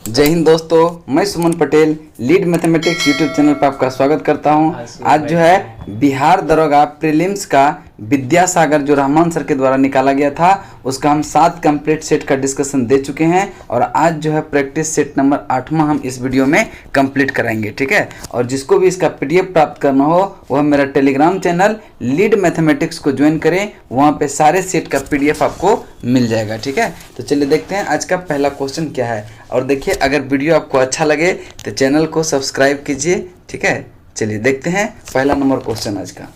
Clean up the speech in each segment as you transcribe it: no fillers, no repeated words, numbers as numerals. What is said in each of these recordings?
जय हिंद दोस्तों, मैं Suman Patel lead mathematics YouTube channel पर आपका स्वागत करता हूं। आज जो है बिहार दरोगा प्रीलिम्स का विद्यासागर जो रहमान सर के द्वारा निकाला गया था उसका हम 7 कंप्लीट सेट का डिस्कशन दे चुके हैं और आज जो है प्रैक्टिस सेट नंबर 8वां हम इस वीडियो में कंप्लीट कराएंगे। ठीक है, और जिसको भी इसका पीडीएफ प्राप्त करना हो वह मेरा टेलीग्राम चैनल लीड मैथमेटिक्स को ज्वाइन करें, वहाँ पे सारे सेट का पीडीएफ आपको मिल जाएगा। ठीक है, तो चलिए देखते हैं आज का पहला क्वेश्चन क्या है। और देखिए, अगर वीडियो आपको अच्छा लगे तो चैनल को सब्सक्राइब कीजिए। ठीक है, चलिए देखते हैं पहला नंबर क्वेश्चन आज का।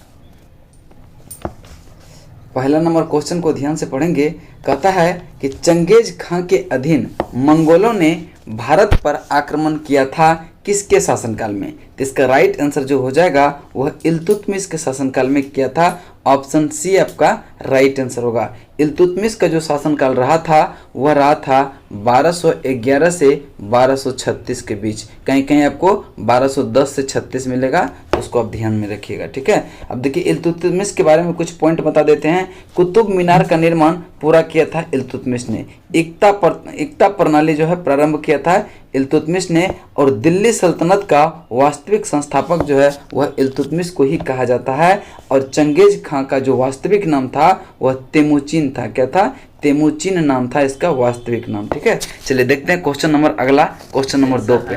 पहला नंबर क्वेश्चन को ध्यान से पढ़ेंगे। कहता है कि चंगेज खां के अधीन मंगोलों ने भारत पर आक्रमण किया था किसके शासनकाल में। तो इसका राइट आंसर जो हो जाएगा वह इल्तुतमिश के शासनकाल में किया था। ऑप्शन सी आपका राइट आंसर होगा। इल्तुतमिश का जो शासनकाल रहा था वह रहा था 1211 से 1236 के बीच। कहीं कहीं आपको 1210 से 36 मिलेगा, तो उसको आप ध्यान में रखिएगा। ठीक है, अब देखिए इल्तुतमिश के बारे में कुछ पॉइंट बता देते हैं। कुतुब मीनार का निर्माण पूरा किया था इल्तुतमिश ने। एकता प्रणाली जो है प्रारंभ किया था इल्तुतमिश ने। और दिल्ली सल्तनत का वास्तविक संस्थापक जो है वह इल्तुतमिश को ही कहा जाता है। और चंगेज खां का जो वास्तविक नाम था वह तेमुचिन था। क्या था? तेमुचिन नाम था इसका वास्तविक नाम। ठीक है, चलिए देखते हैं क्वेश्चन नंबर अगला, क्वेश्चन नंबर 2 पे।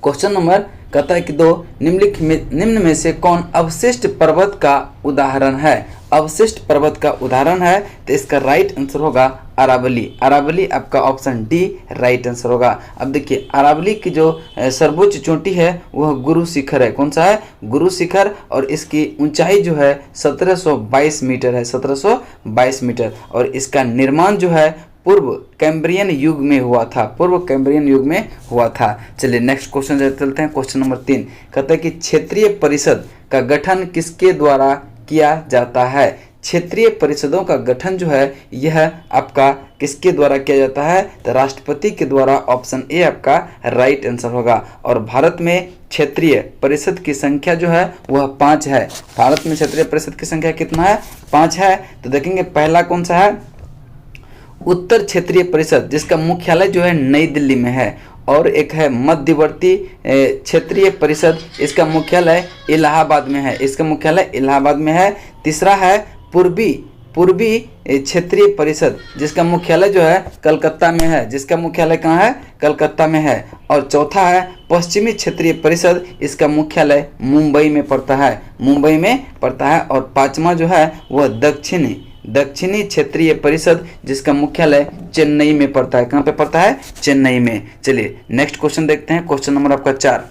क्वेश्चन नंबर कहता है कि निम्न में से कौन अवशिष्ट पर्वत का उदाहरण है। अवशिष्ट पर्वत का उदाहरण है, तो इसका राइट आंसर होगा अरावली। अरावली आपका ऑप्शन डी राइट आंसर होगा। अब देखिए, अरावली की जो सर्वोच्च चोटी है वह गुरु शिखर है। कौन सा है? गुरु शिखर। और इसकी ऊंचाई जो है 1722 मीटर है, 1722 मीटर। और इसका निर्माण जो है पूर्व कैम्ब्रियन युग में हुआ था, पूर्व कैम्ब्रियन युग में हुआ था। चलिए नेक्स्ट क्वेश्चन चलते हैं। क्वेश्चन नंबर 3 कहता है कि क्षेत्रीय परिषद का गठन किसके द्वारा किया जाता है। क्षेत्रीय परिषदों का गठन जो है यह आपका किसके द्वारा किया जाता है? तो राष्ट्रपति के द्वारा। ऑप्शन ए आपका राइट आंसर होगा। और भारत में क्षेत्रीय परिषद की संख्या जो है वह 5 है। भारत में क्षेत्रीय परिषद की संख्या कितना है? 5 है। तो देखेंगे पहला कौन सा है? उत्तर क्षेत्रीय परिषद, जिसका मुख्यालय जो है नई दिल्ली में है। और एक है मध्यवर्ती क्षेत्रीय परिषद, इसका मुख्यालय इलाहाबाद में है, इसका मुख्यालय इलाहाबाद में है। तीसरा है पूर्वी क्षेत्रीय परिषद, जिसका मुख्यालय जो है कलकत्ता में है, जिसका मुख्यालय कहाँ है? कलकत्ता में है। और चौथा है पश्चिमी क्षेत्रीय परिषद, इसका मुख्यालय मुंबई में पड़ता है, मुंबई में पड़ता है। और पांचवा जो है वह दक्षिणी क्षेत्रीय परिषद, जिसका मुख्यालय चेन्नई में पड़ता है। कहाँ पे पड़ता है? चेन्नई में। चलिए नेक्स्ट क्वेश्चन देखते हैं। क्वेश्चन नंबर आपका 4।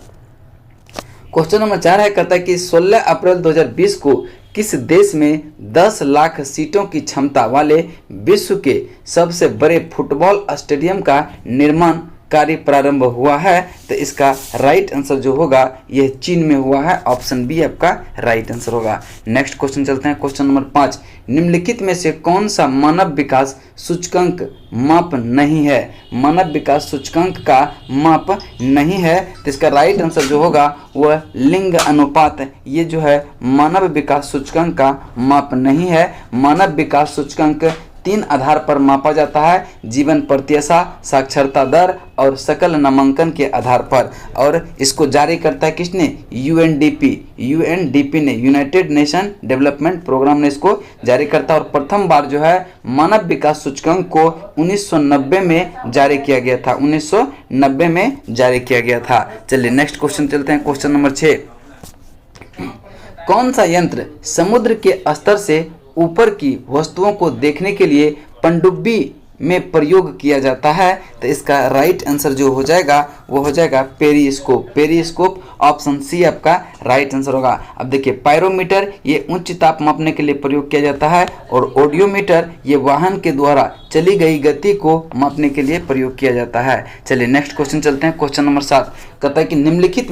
क्वेश्चन नंबर 4 है, कहता है कि 16 अप्रैल 2020 को किस देश में 10 लाख सीटों की क्षमता वाले विश्व के सबसे बड़े फुटबॉल स्टेडियम का निर्माण कार्य प्रारंभ हुआ है। तो इसका राइट आंसर जो होगा यह चीन में हुआ है। ऑप्शन बी आपका राइट आंसर होगा। नेक्स्ट क्वेश्चन चलते हैं। क्वेश्चन नंबर 5, निम्नलिखित में से कौन सा मानव विकास सूचकांक माप नहीं है। मानव विकास सूचकांक का माप नहीं है, तो इसका राइट आंसर जो होगा वह लिंग अनुपात, ये जो है मानव विकास सूचकांक का माप नहीं है। मानव विकास सूचकांक 3 आधार पर मापा जाता है: जीवन प्रत्याशा, साक्षरता दर और सकल नामांकन के आधार पर। और इसको जारी करता है किसने? यूएनडीपी ने, यूनाइटेड नेशन डेवलपमेंट प्रोग्राम ने इसको जारी करता है। और प्रथम बार जो है मानव विकास सूचकांक को 1990 में जारी किया गया था, 1990 में जारी किया गया था। चलिए नेक्स्ट क्वेश्चन चलते हैं। क्वेश्चन नंबर 6, कौन सा यंत्र समुद्र के स्तर से ऊपर की वस्तुओं को देखने के लिए पनडुब्बी में प्रयोग किया जाता है। तो इसका राइट आंसर जो हो जाएगा वो हो जाएगा पेरिस्कोप। पेरिस्कोप ऑप्शन सी आपका राइट आंसर होगा। अब देखिए, पायरोमीटर ये उच्च ताप मापने के लिए प्रयोग किया जाता है। और ऑडियोमीटर ये वाहन के द्वारा चली गई गति को मापने के लिए प्रयोग किया जाता है। चलिए नेक्स्ट क्वेश्चन चलते हैं। क्वेश्चन नंबर 7 कहता है कि निम्नलिखित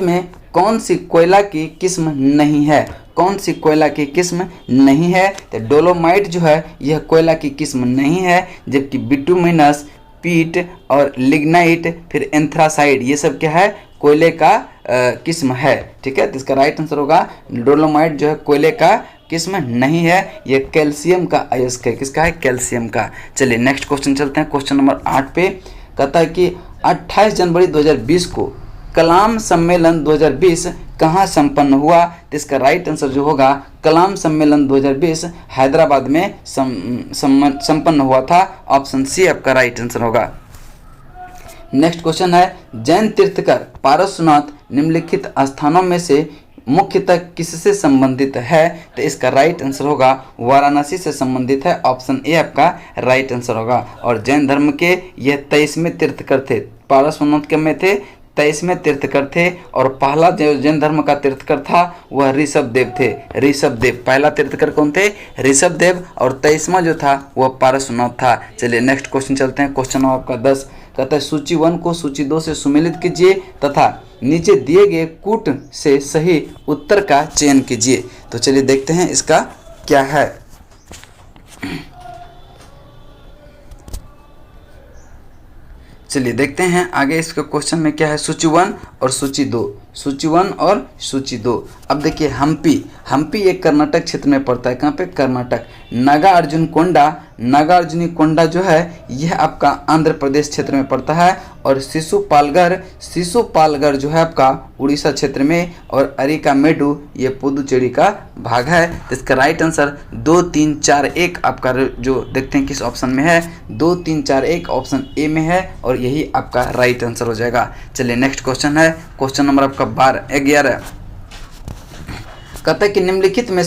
में कौन सी कोयला की किस्म नहीं है। कौन सी कोयला की किस्म नहीं है? तो डोलोमाइट जो है यह कोयला की किस्म नहीं है। जबकि बिटुमिनस, पीट और लिग्नाइट, फिर एंथ्रासाइड, ये सब क्या है? कोयले का किस्म है। ठीक है, तो इसका राइट आंसर होगा डोलोमाइट जो है कोयले का किस में नहीं है, ये कैल्शियम का अयस्क है। किसका है? कैल्शियम का। चलिए नेक्स्ट क्वेश्चन चलते हैं, क्वेश्चन नंबर 8 पे। कहता है कि 28 जनवरी 2020 को कलाम सम्मेलन 2020 कहाँ संपन्न हुआ? तो इसका राइट आंसर जो होगा, कलाम सम्मेलन 2020 हैदराबाद में संपन्न हुआ था। ऑप्शन सी आपका राइट आंसर होगा। नेक्स्ट क्वेश्चन है, जैन तीर्थकर पारसनाथ निम्नलिखित स्थानों में से मुख्यतः किससे संबंधित है? तो इसका राइट आंसर होगा वाराणसी से संबंधित है। ऑप्शन ए आपका राइट आंसर होगा। और जैन धर्म के यह 23वें तीर्थकर थे। पारसनाथ के में थे, 23वें तीर्थकर थे। और पहला जो जैन धर्म का तीर्थकर था वह ऋषभदेव थे। ऋषभदेव पहला तीर्थकर कौन थे? ऋषभदेव। और 23वां जो था वह पारसनाथ था। चलिए नेक्स्ट क्वेश्चन चलते हैं, क्वेश्चन आपका 10। कहता है सूची 1 को सूची 2 से सुमेलित कीजिए तथा नीचे दिए गए कूट से सही उत्तर का चयन कीजिए। तो चलिए देखते हैं इसका क्या है। चलिए देखते हैं आगे इसके क्वेश्चन में क्या है। सूची 1 और सूची 2, सूची 1 और सूची 2। अब देखिए हम्पी एक कर्नाटक क्षेत्र में पड़ता है। कहाँ पे? कर्नाटक। नागार्जुनी कोंडा जो है यह आपका आंध्र प्रदेश क्षेत्र में पड़ता है। और शिशुपालगढ़ जो है आपका उड़ीसा क्षेत्र में। और अरिकामेडु ये पुदुचेरी का भाग है। तो इसका राइट आंसर 2, 3, 4, 1 आपका जो देखते हैं किस ऑप्शन में है, 2, 3, 4, 1 ऑप्शन ए में है। और यही आपका राइट आंसर हो जाएगा। चलिए नेक्स्ट क्वेश्चन है, क्वेश्चन नंबर आपका 11। कहता है कि निम्नलिखित में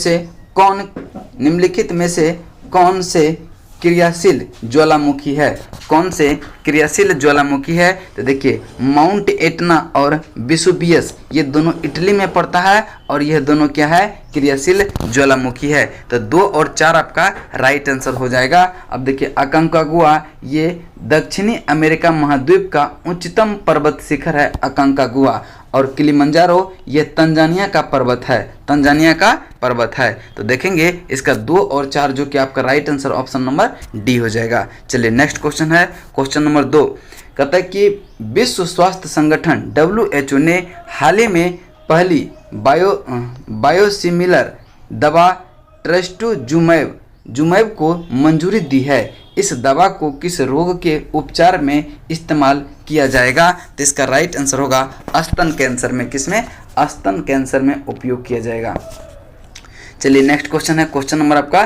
से कौन से क्रियाशील ज्वालामुखी है? कौन से क्रियाशील ज्वालामुखी है? तो देखिए माउंट एटना और विसुवियस ये दोनों इटली में पड़ता है। और यह दोनों क्या है? क्रियाशील ज्वालामुखी है। तो 2 और 4 आपका राइट आंसर हो जाएगा। अब देखिए अकांकागुआ ये दक्षिणी अमेरिका महाद्वीप का उच्चतम पर्वत शिखर है, अकांकागुआ। और किलिमंजारो ये तंजानिया का पर्वत है। तो देखेंगे इसका 2 और 4 जो कि आपका right answer option number D हो जाएगा। चलिए नेक्स्ट क्वेश्चन है, क्वेश्चन नंबर 2। कहता है कि विश्व स्वास्थ्य संगठन WHO ने हाल ही में पहली बायोसिमिलर दवा ट्रस्टुजुमैब को मंजूरी दी है। इस दवा को किस रोग के उपचार में इस्तेमाल किया जाएगा? तो इसका राइट आंसर होगा स्तन कैंसर में। किसमें? स्तन कैंसर में उपयोग किया जाएगा। चलिए नेक्स्ट क्वेश्चन है, क्वेश्चन नंबर आपका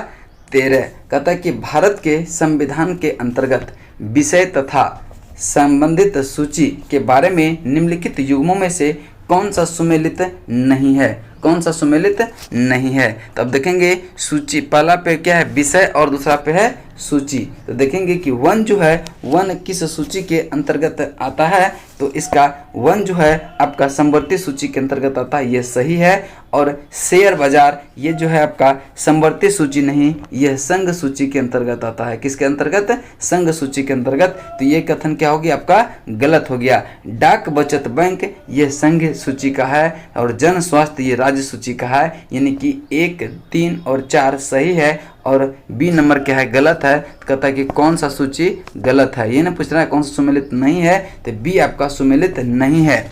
13। कहता है कि भारत के संविधान के अंतर्गत विषय तथा संबंधित सूची के बारे में निम्नलिखित युग्मों में से कौन सा सुमेलित नहीं है? कौन सा सुमेलित नहीं है? तो अब देखेंगे सूची पहला पे क्या है? विषय। और दूसरा पे है सूची। तो देखेंगे कि 1 जो है 1 किस सूची के अंतर्गत आता है? तो इसका 1 जो है आपका समवर्ती सूची के अंतर्गत आता है, ये सही है। और शेयर बाजार ये जो है आपका समवर्ती सूची नहीं, यह संघ सूची के अंतर्गत आता है। किसके अंतर्गत? संघ सूची के अंतर्गत। तो ये कथन क्या हो गया आपका? गलत हो गया। डाक बचत बैंक ये संघ सूची का है। और जन स्वास्थ्य ये राज्य सूची का है। यानी कि 1, 3 और 4 सही है। और बी नंबर क्या है? गलत है। तो कहता है कि कौन सा सूची गलत है? ये ना पूछ रहा है कौन सा सुमेलित नहीं है, तो बी आपका सुमेलित नहीं है।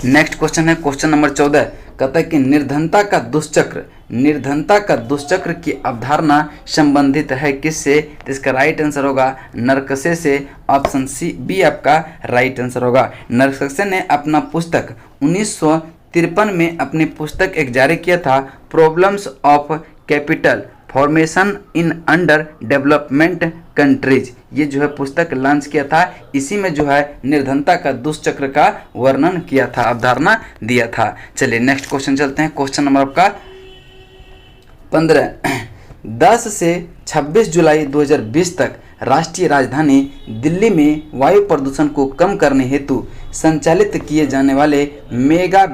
नेक्स्ट क्वेश्चन है, क्वेश्चन नंबर 14। कहता है कि निर्धनता का दुष्चक्र की अवधारणा संबंधित है किससे? तो इसका राइट आंसर होगा नरकसे से। ऑप्शन सी बी आपका राइट आंसर होगा। नरकसे ने अपना पुस्तक 1953 में अपनी पुस्तक एक जारी किया था, problems of capital formation in under development countries. ये जो है पुस्तक लॉन्च किया था। इसी में जो है निर्धनता का दुष्चक्र का वर्णन किया था, अवधारणा दिया था। चलिए नेक्स्ट क्वेश्चन चलते हैं, क्वेश्चन नंबर आपका 15। 10 से 26 जुलाई 2020 तक राष्ट्रीय राजधानी दिल्ली में वायु प्रदूषण को कम करने हेतु संचालित किए जाने वाले मेगा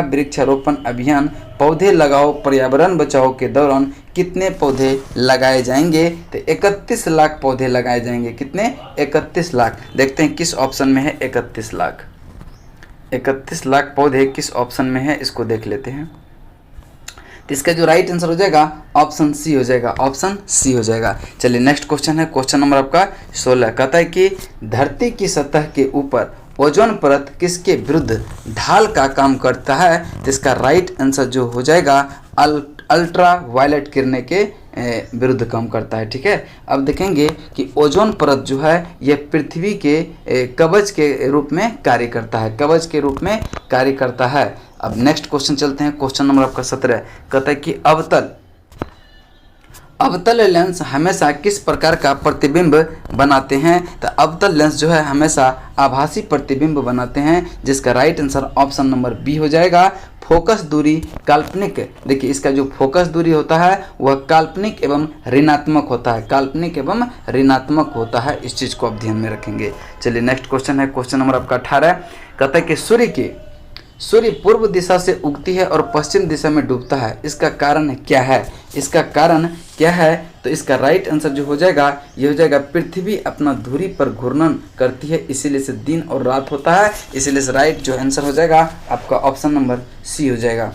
वृक्षारोपण अभियान पौधे लगाओ पर्यावरण बचाओ के दौरान कितने पौधे लगाए जाएंगे? तो 31 लाख पौधे लगाए जाएंगे। कितने? 31 लाख। देखते हैं किस ऑप्शन में है 31 लाख। 31 लाख पौधे किस ऑप्शन में है, इसको देख लेते हैं। तो इसका जो राइट आंसर हो जाएगा ऑप्शन सी हो जाएगा। ऑप्शन सी हो जाएगा। चलिए नेक्स्ट क्वेश्चन है, क्वेश्चन नंबर आपका 16। कहता है कि धरती की सतह के ऊपर ओजोन परत किसके विरुद्ध ढाल का काम करता है? तो इसका राइट आंसर जो हो जाएगा अल्ट्रा वायलेट किरणें के विरुद्ध काम करता है। ठीक है, अब देखेंगे कि ओजोन परत जो है यह पृथ्वी के कवच के रूप में कार्य करता है, कवच के रूप में कार्य करता है। अब नेक्स्ट क्वेश्चन चलते हैं, क्वेश्चन नंबर आपका 17 कहता है कि अवतल लेंस हमेशा किस प्रकार का प्रतिबिंब बनाते हैं? तो अवतल लेंस जो है हमेशा आभासी प्रतिबिंब बनाते हैं, जिसका right answer option number B हो जाएगा। फोकस दूरी काल्पनिक, देखिए इसका जो फोकस दूरी होता है वह काल्पनिक एवं ऋणात्मक होता है, काल्पनिक एवं ऋणात्मक होता है। इस चीज़ को आप ध्यान में रखेंगे। चलिए नेक्स्ट क्वेश्चन है, क्वेश्चन नंबर आपका 18 कहता है कि सूर्य पूर्व दिशा से उगती है और पश्चिम दिशा में डूबता है, इसका कारण क्या है? इसका कारण क्या है? तो इसका राइट आंसर जो हो जाएगा ये हो जाएगा पृथ्वी अपना धुरी पर घूर्णन करती है, इसीलिए से दिन और रात होता है, इसीलिए से राइट जो आंसर हो जाएगा आपका ऑप्शन नंबर सी हो जाएगा।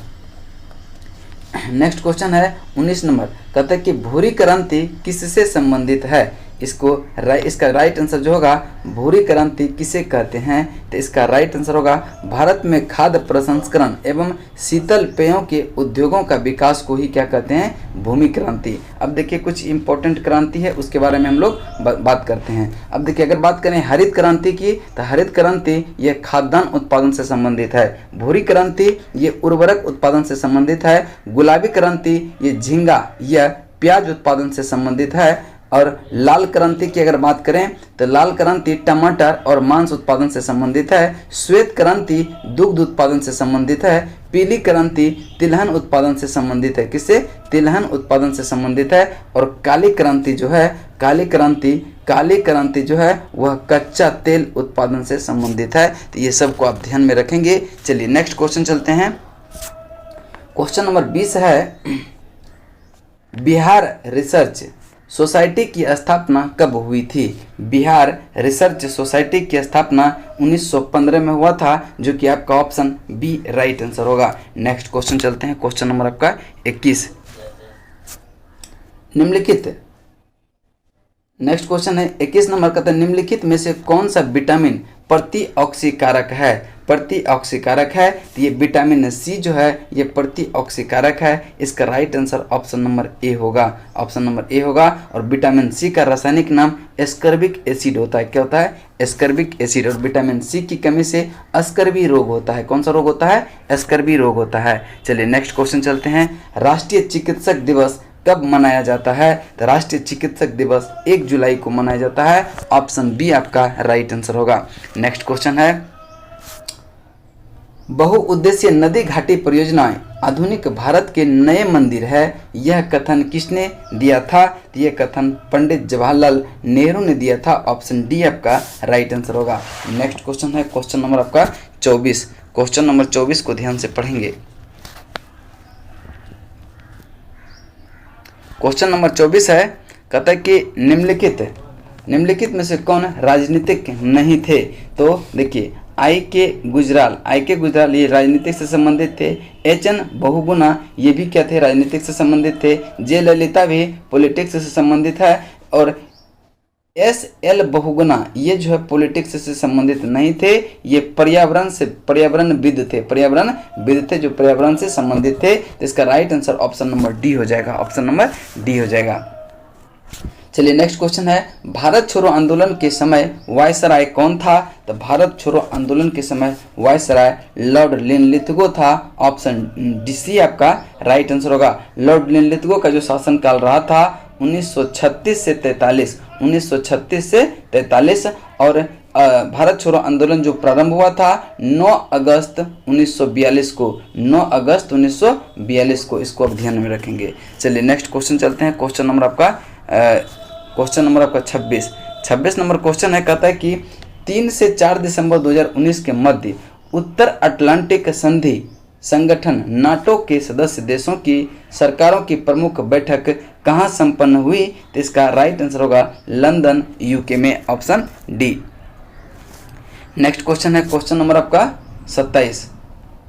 नेक्स्ट क्वेश्चन है 19 नंबर कहता है कि भूरी क्रांति किससे संबंधित है? इसका राइट आंसर जो होगा भूरी क्रांति किसे कहते हैं? तो इसका राइट आंसर होगा भारत में खाद्य प्रसंस्करण एवं शीतल पेयों के उद्योगों का विकास को ही क्या कहते हैं? भूमि क्रांति। अब देखिए कुछ इंपॉर्टेंट क्रांति है, उसके बारे में हम लोग बात करते हैं। अब देखिए अगर बात करें हरित क्रांति की, तो हरित क्रांति ये खाद्यान्न उत्पादन से संबंधित है। भूरी क्रांति ये उर्वरक उत्पादन से संबंधित है। गुलाबी क्रांति ये झींगा या प्याज उत्पादन से संबंधित है। और लाल क्रांति की अगर बात करें तो लाल क्रांति टमाटर और मांस उत्पादन से संबंधित है। श्वेत क्रांति दुग्ध उत्पादन से संबंधित है। पीली क्रांति तिलहन उत्पादन से संबंधित है। किससे? तिलहन उत्पादन से संबंधित है। और काली क्रांति जो है काली क्रांति जो है वह कच्चा तेल उत्पादन से संबंधित है। तो ये सब को आप ध्यान में रखेंगे। चलिए नेक्स्ट क्वेश्चन चलते हैं, क्वेश्चन नंबर 20 है बिहार रिसर्च सोसाइटी की स्थापना कब हुई थी? बिहार रिसर्च सोसाइटी की स्थापना 1915 में हुआ था, जो कि आपका ऑप्शन बी राइट आंसर होगा। नेक्स्ट क्वेश्चन चलते हैं, क्वेश्चन नंबर आपका 21 नेक्स्ट क्वेश्चन है 21 नंबर का, निम्नलिखित में से कौन सा विटामिन प्रतिऑक्सीकारक है? प्रतिऑक्सीकारक है तो ये विटामिन सी जो है ये प्रतिऑक्सीकारक है। इसका राइट आंसर ऑप्शन नंबर ए होगा, ऑप्शन नंबर ए होगा। और विटामिन सी का रासायनिक नाम एस्कर्बिक एसिड होता है। क्या होता है? Ascorbic acid. और विटामिन सी की कमी से अस्कर्बी रोग होता है। कौन सा रोग होता है? अस्कर्बी रोग होता है। चलिए नेक्स्ट क्वेश्चन चलते हैं, राष्ट्रीय चिकित्सक दिवस कब मनाया जाता है? तो राष्ट्रीय चिकित्सक दिवस 1 जुलाई को मनाया जाता है। ऑप्शन बी आपका राइट आंसर होगा। नेक्स्ट क्वेश्चन है बहुउद्देशीय नदी घाटी परियोजनाएं आधुनिक भारत के नए मंदिर है, यह कथन किसने दिया था? तो यह कथन पंडित जवाहरलाल नेहरू ने दिया था। ऑप्शन डी आपका राइट आंसर होगा। नेक्स्ट क्वेश्चन है क्वेश्चन नंबर आपका 24। क्वेश्चन नंबर 24 को ध्यान से पढ़ेंगे। क्वेश्चन नंबर 24 है, कहता है कि निम्नलिखित में से कौन राजनीतिक नहीं थे? तो देखिए आई के गुजराल ये राजनीतिक से संबंधित थे। एच.एन. बहुगुणा ये भी क्या थे? राजनीतिक से संबंधित थे। जे ललिता भी पॉलिटिक्स से संबंधित है। और एस.एल. बहुगुणा ये जो है पॉलिटिक्स से संबंधित नहीं थे, ये पर्यावरणविद थे जो पर्यावरण से संबंधित थे। तो इसका right answer option number D हो जाएगा, ऑप्शन नंबर डी हो जाएगा। चलिए नेक्स्ट क्वेश्चन है, भारत छोड़ो आंदोलन के समय वायसराय कौन था? तो भारत छोड़ो आंदोलन के समय वायसराय लॉर्ड लिनलिथगो था। ऑप्शन डी सी आपका राइट आंसर होगा। लॉर्ड लिनलिथगो का जो शासनकाल रहा था 1936 से 43 और भारत छोड़ो आंदोलन जो प्रारंभ हुआ था 9 अगस्त 1942 को, 9 अगस्त 1942 को। इसको आप ध्यान में रखेंगे। चलिए नेक्स्ट क्वेश्चन चलते हैं, क्वेश्चन नंबर आपका 26 नंबर क्वेश्चन है, कहता है कि 3 से 4 दिसंबर 2019 के मध्य उत्तर अटलांटिक संधि संगठन नाटो के सदस्य देशों की सरकारों की प्रमुख बैठक कहाँ संपन्न हुई? तो इसका राइट आंसर होगा लंदन यूके में, ऑप्शन डी। नेक्स्ट क्वेश्चन है क्वेश्चन नंबर आपका 27।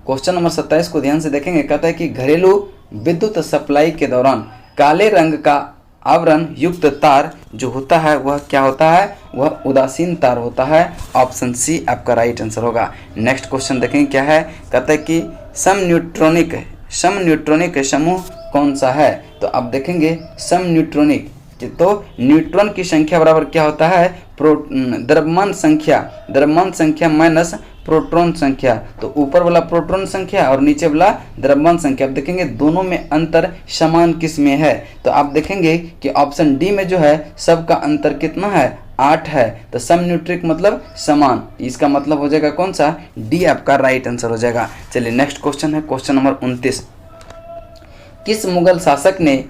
क्वेश्चन नंबर 27 को ध्यान से देखेंगे। कहता है कि घरेलू विद्युत सप्लाई के दौरान काले रंग का आवरण युक्त तार जो होता है वह क्या होता है, वह उदासीन तार होता है। ऑप्शन सी आपका राइट आंसर होगा। नेक्स्ट क्वेश्चन देखें क्या है, कहता है कि समन्यूट्रॉनिक समूह कौन सा है। तो आप देखेंगे समन्यूट्रॉनिक, तो न्यूट्रॉन की संख्या बराबर क्या होता है, द्रव्यमान संख्या माइनस प्रोटॉन संख्या। तो ऊपर वाला प्रोटॉन संख्या और नीचे वाला द्रव्यमान संख्या। आप देखेंगे दोनों में अंतर समान किस में है, तो आप देखेंगे कि ऑप्शन डी में जो है सबका अंतर कितना है, 8 है। तो समन्यूट्रिक मतलब समान, इसका मतलब हो जाएगा कौन सा, डी आपका राइट आंसर हो जाएगा। चलिए नेक्स्ट क्वेश्चन है क्वेश्चन नंबर 29। किस मुगल शासक ने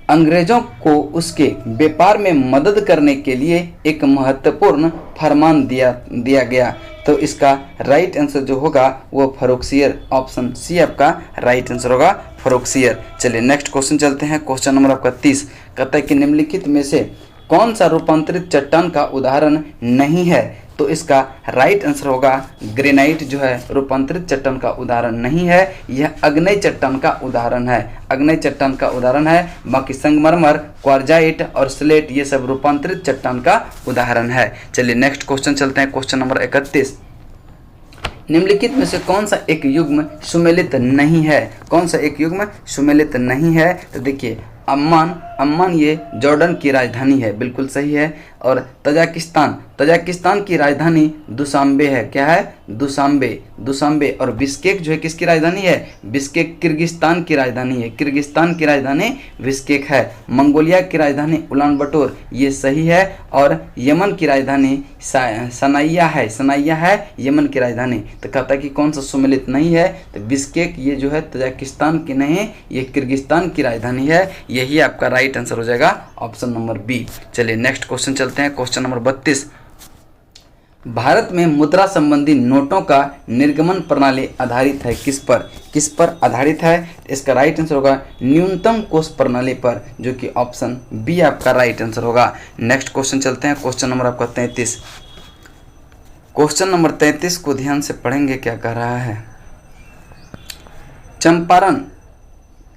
अंग्रेजों को उसके व्यापार में मदद करने के लिए एक महत्वपूर्ण फरमान दिया गया। तो इसका राइट आंसर जो होगा वो फर्रुखसियर। ऑप्शन सी आपका राइट आंसर होगा, फर्रुखसियर। चलिए नेक्स्ट क्वेश्चन चलते हैं क्वेश्चन नंबर आपका 30। कहता है कि निम्नलिखित में से कौन सा रूपांतरित चट्टान का उदाहरण नहीं है। तो इसका राइट आंसर होगा ग्रेनाइट जो है रूपांतरित चट्टान का उदाहरण नहीं है, यह अग्नेय चट्टान का उदाहरण है, अग्नेय चट्टान का उदाहरण है। बाकी संगमरमर, क्वार्जाइट और स्लेट ये सब रूपांतरित चट्टान का उदाहरण है। चलिए नेक्स्ट क्वेश्चन चलते हैं क्वेश्चन नंबर 31। निम्नलिखित में से कौन सा एक युग्म सुमेलित नहीं है, कौन सा एक युग्म सुमेलित नहीं है। तो देखिए अम्मान ये जॉर्डन की राजधानी है, बिल्कुल सही है। और तजाकिस्तान की राजधानी दुशांबे है, क्या है, दुशांबे। और बिश्केक जो है किसकी राजधानी है, बिश्केक किर्गिस्तान की राजधानी है, किर्गिस्तान की राजधानी बिश्केक है। मंगोलिया की राजधानी उलान बटोर, ये सही है। और यमन की राजधानी सनाइया है यमन की राजधानी। तो कहता है कि कौन सा सुमेलित नहीं है, तो बिश्केक ये जो है तजाकिस्तान की नहीं, ये किर्गिस्तान की राजधानी है। यही आपका राइट आंसर हो जाएगा, ऑप्शन नंबर बी। चलिए नेक्स्ट क्वेश्चन चलते हैं क्वेश्चन नंबर 32। भारत में मुद्रा संबंधी नोटों का निर्गमन प्रणाली आधारित है किस पर आधारित है। इसका राइट आंसर होगा न्यूनतम कोष प्रणाली पर, जो कि ऑप्शन बी आपका राइट आंसर होगा। नेक्स्ट क्वेश्चन चलते हैं क्वेश्चन नंबर आपका 33। क्वेश्चन नंबर 33 को ध्यान से पढ़ेंगे, क्या कह रहा है। चंपारण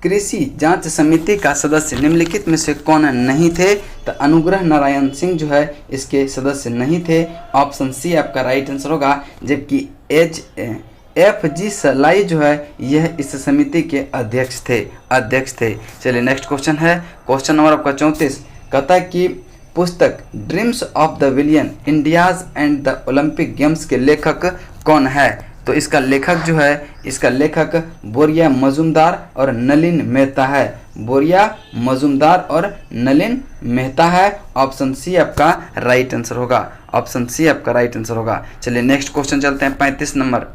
कृषि जांच समिति का सदस्य निम्नलिखित में से कौन नहीं थे। तो अनुग्रह नारायण सिंह जो है इसके सदस्य नहीं थे। ऑप्शन सी आपका राइट आंसर होगा। जबकि FG सलाई जो है यह इस समिति के अध्यक्ष थे। चलिए नेक्स्ट क्वेश्चन है क्वेश्चन नंबर आपका 34। कहता है कि पुस्तक dreams of the billion India's and the Olympic games के लेखक कौन है। तो इसका लेखक जो है, इसका लेखक बोरिया मजुमदार और नलिन मेहता है, बोरिया मजुमदार और नलिन मेहता है। ऑप्शन सी आपका राइट आंसर होगा, ऑप्शन सी आपका राइट आंसर होगा। चलिए नेक्स्ट क्वेश्चन चलते हैं 35 नंबर।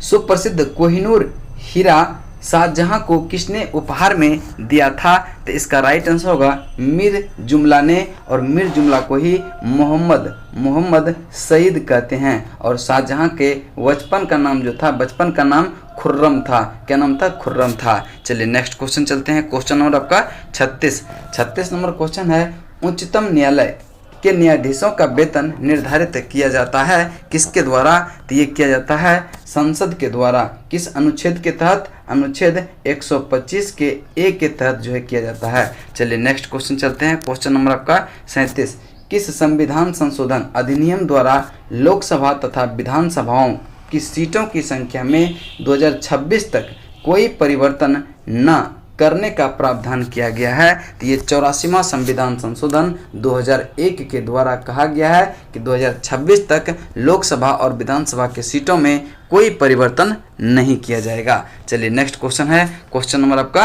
सुप्रसिद्ध कोहिनूर हीरा शाहजहां को किसने उपहार में दिया था। तो इसका राइट आंसर होगा मीर जुमला ने। और मीर जुमला को ही मोहम्मद सईद कहते हैं। और शाहजहां के बचपन का नाम जो था, बचपन का नाम खुर्रम था। क्या नाम था, खुर्रम था। चलिए नेक्स्ट क्वेश्चन चलते हैं क्वेश्चन नंबर आपका 36 नंबर क्वेश्चन है। उच्चतम न्यायालय के न्यायाधीशों का वेतन निर्धारित किया जाता है किसके द्वारा। तो ये किया जाता है संसद के द्वारा। किस अनुच्छेद के तहत, अनुच्छेद 125 के ए के तहत जो है किया जाता है। चलिए नेक्स्ट क्वेश्चन चलते हैं क्वेश्चन नंबर आपका 37। किस संविधान संशोधन अधिनियम द्वारा लोकसभा तथा विधानसभाओं की सीटों की संख्या में 2026 तक कोई परिवर्तन न करने का प्रावधान किया गया है। तो ये 84वां संविधान संशोधन 2001 के द्वारा कहा गया है कि 2026 तक लोकसभा और विधानसभा के सीटों में कोई परिवर्तन नहीं किया जाएगा। चलिए नेक्स्ट क्वेश्चन है क्वेश्चन नंबर आपका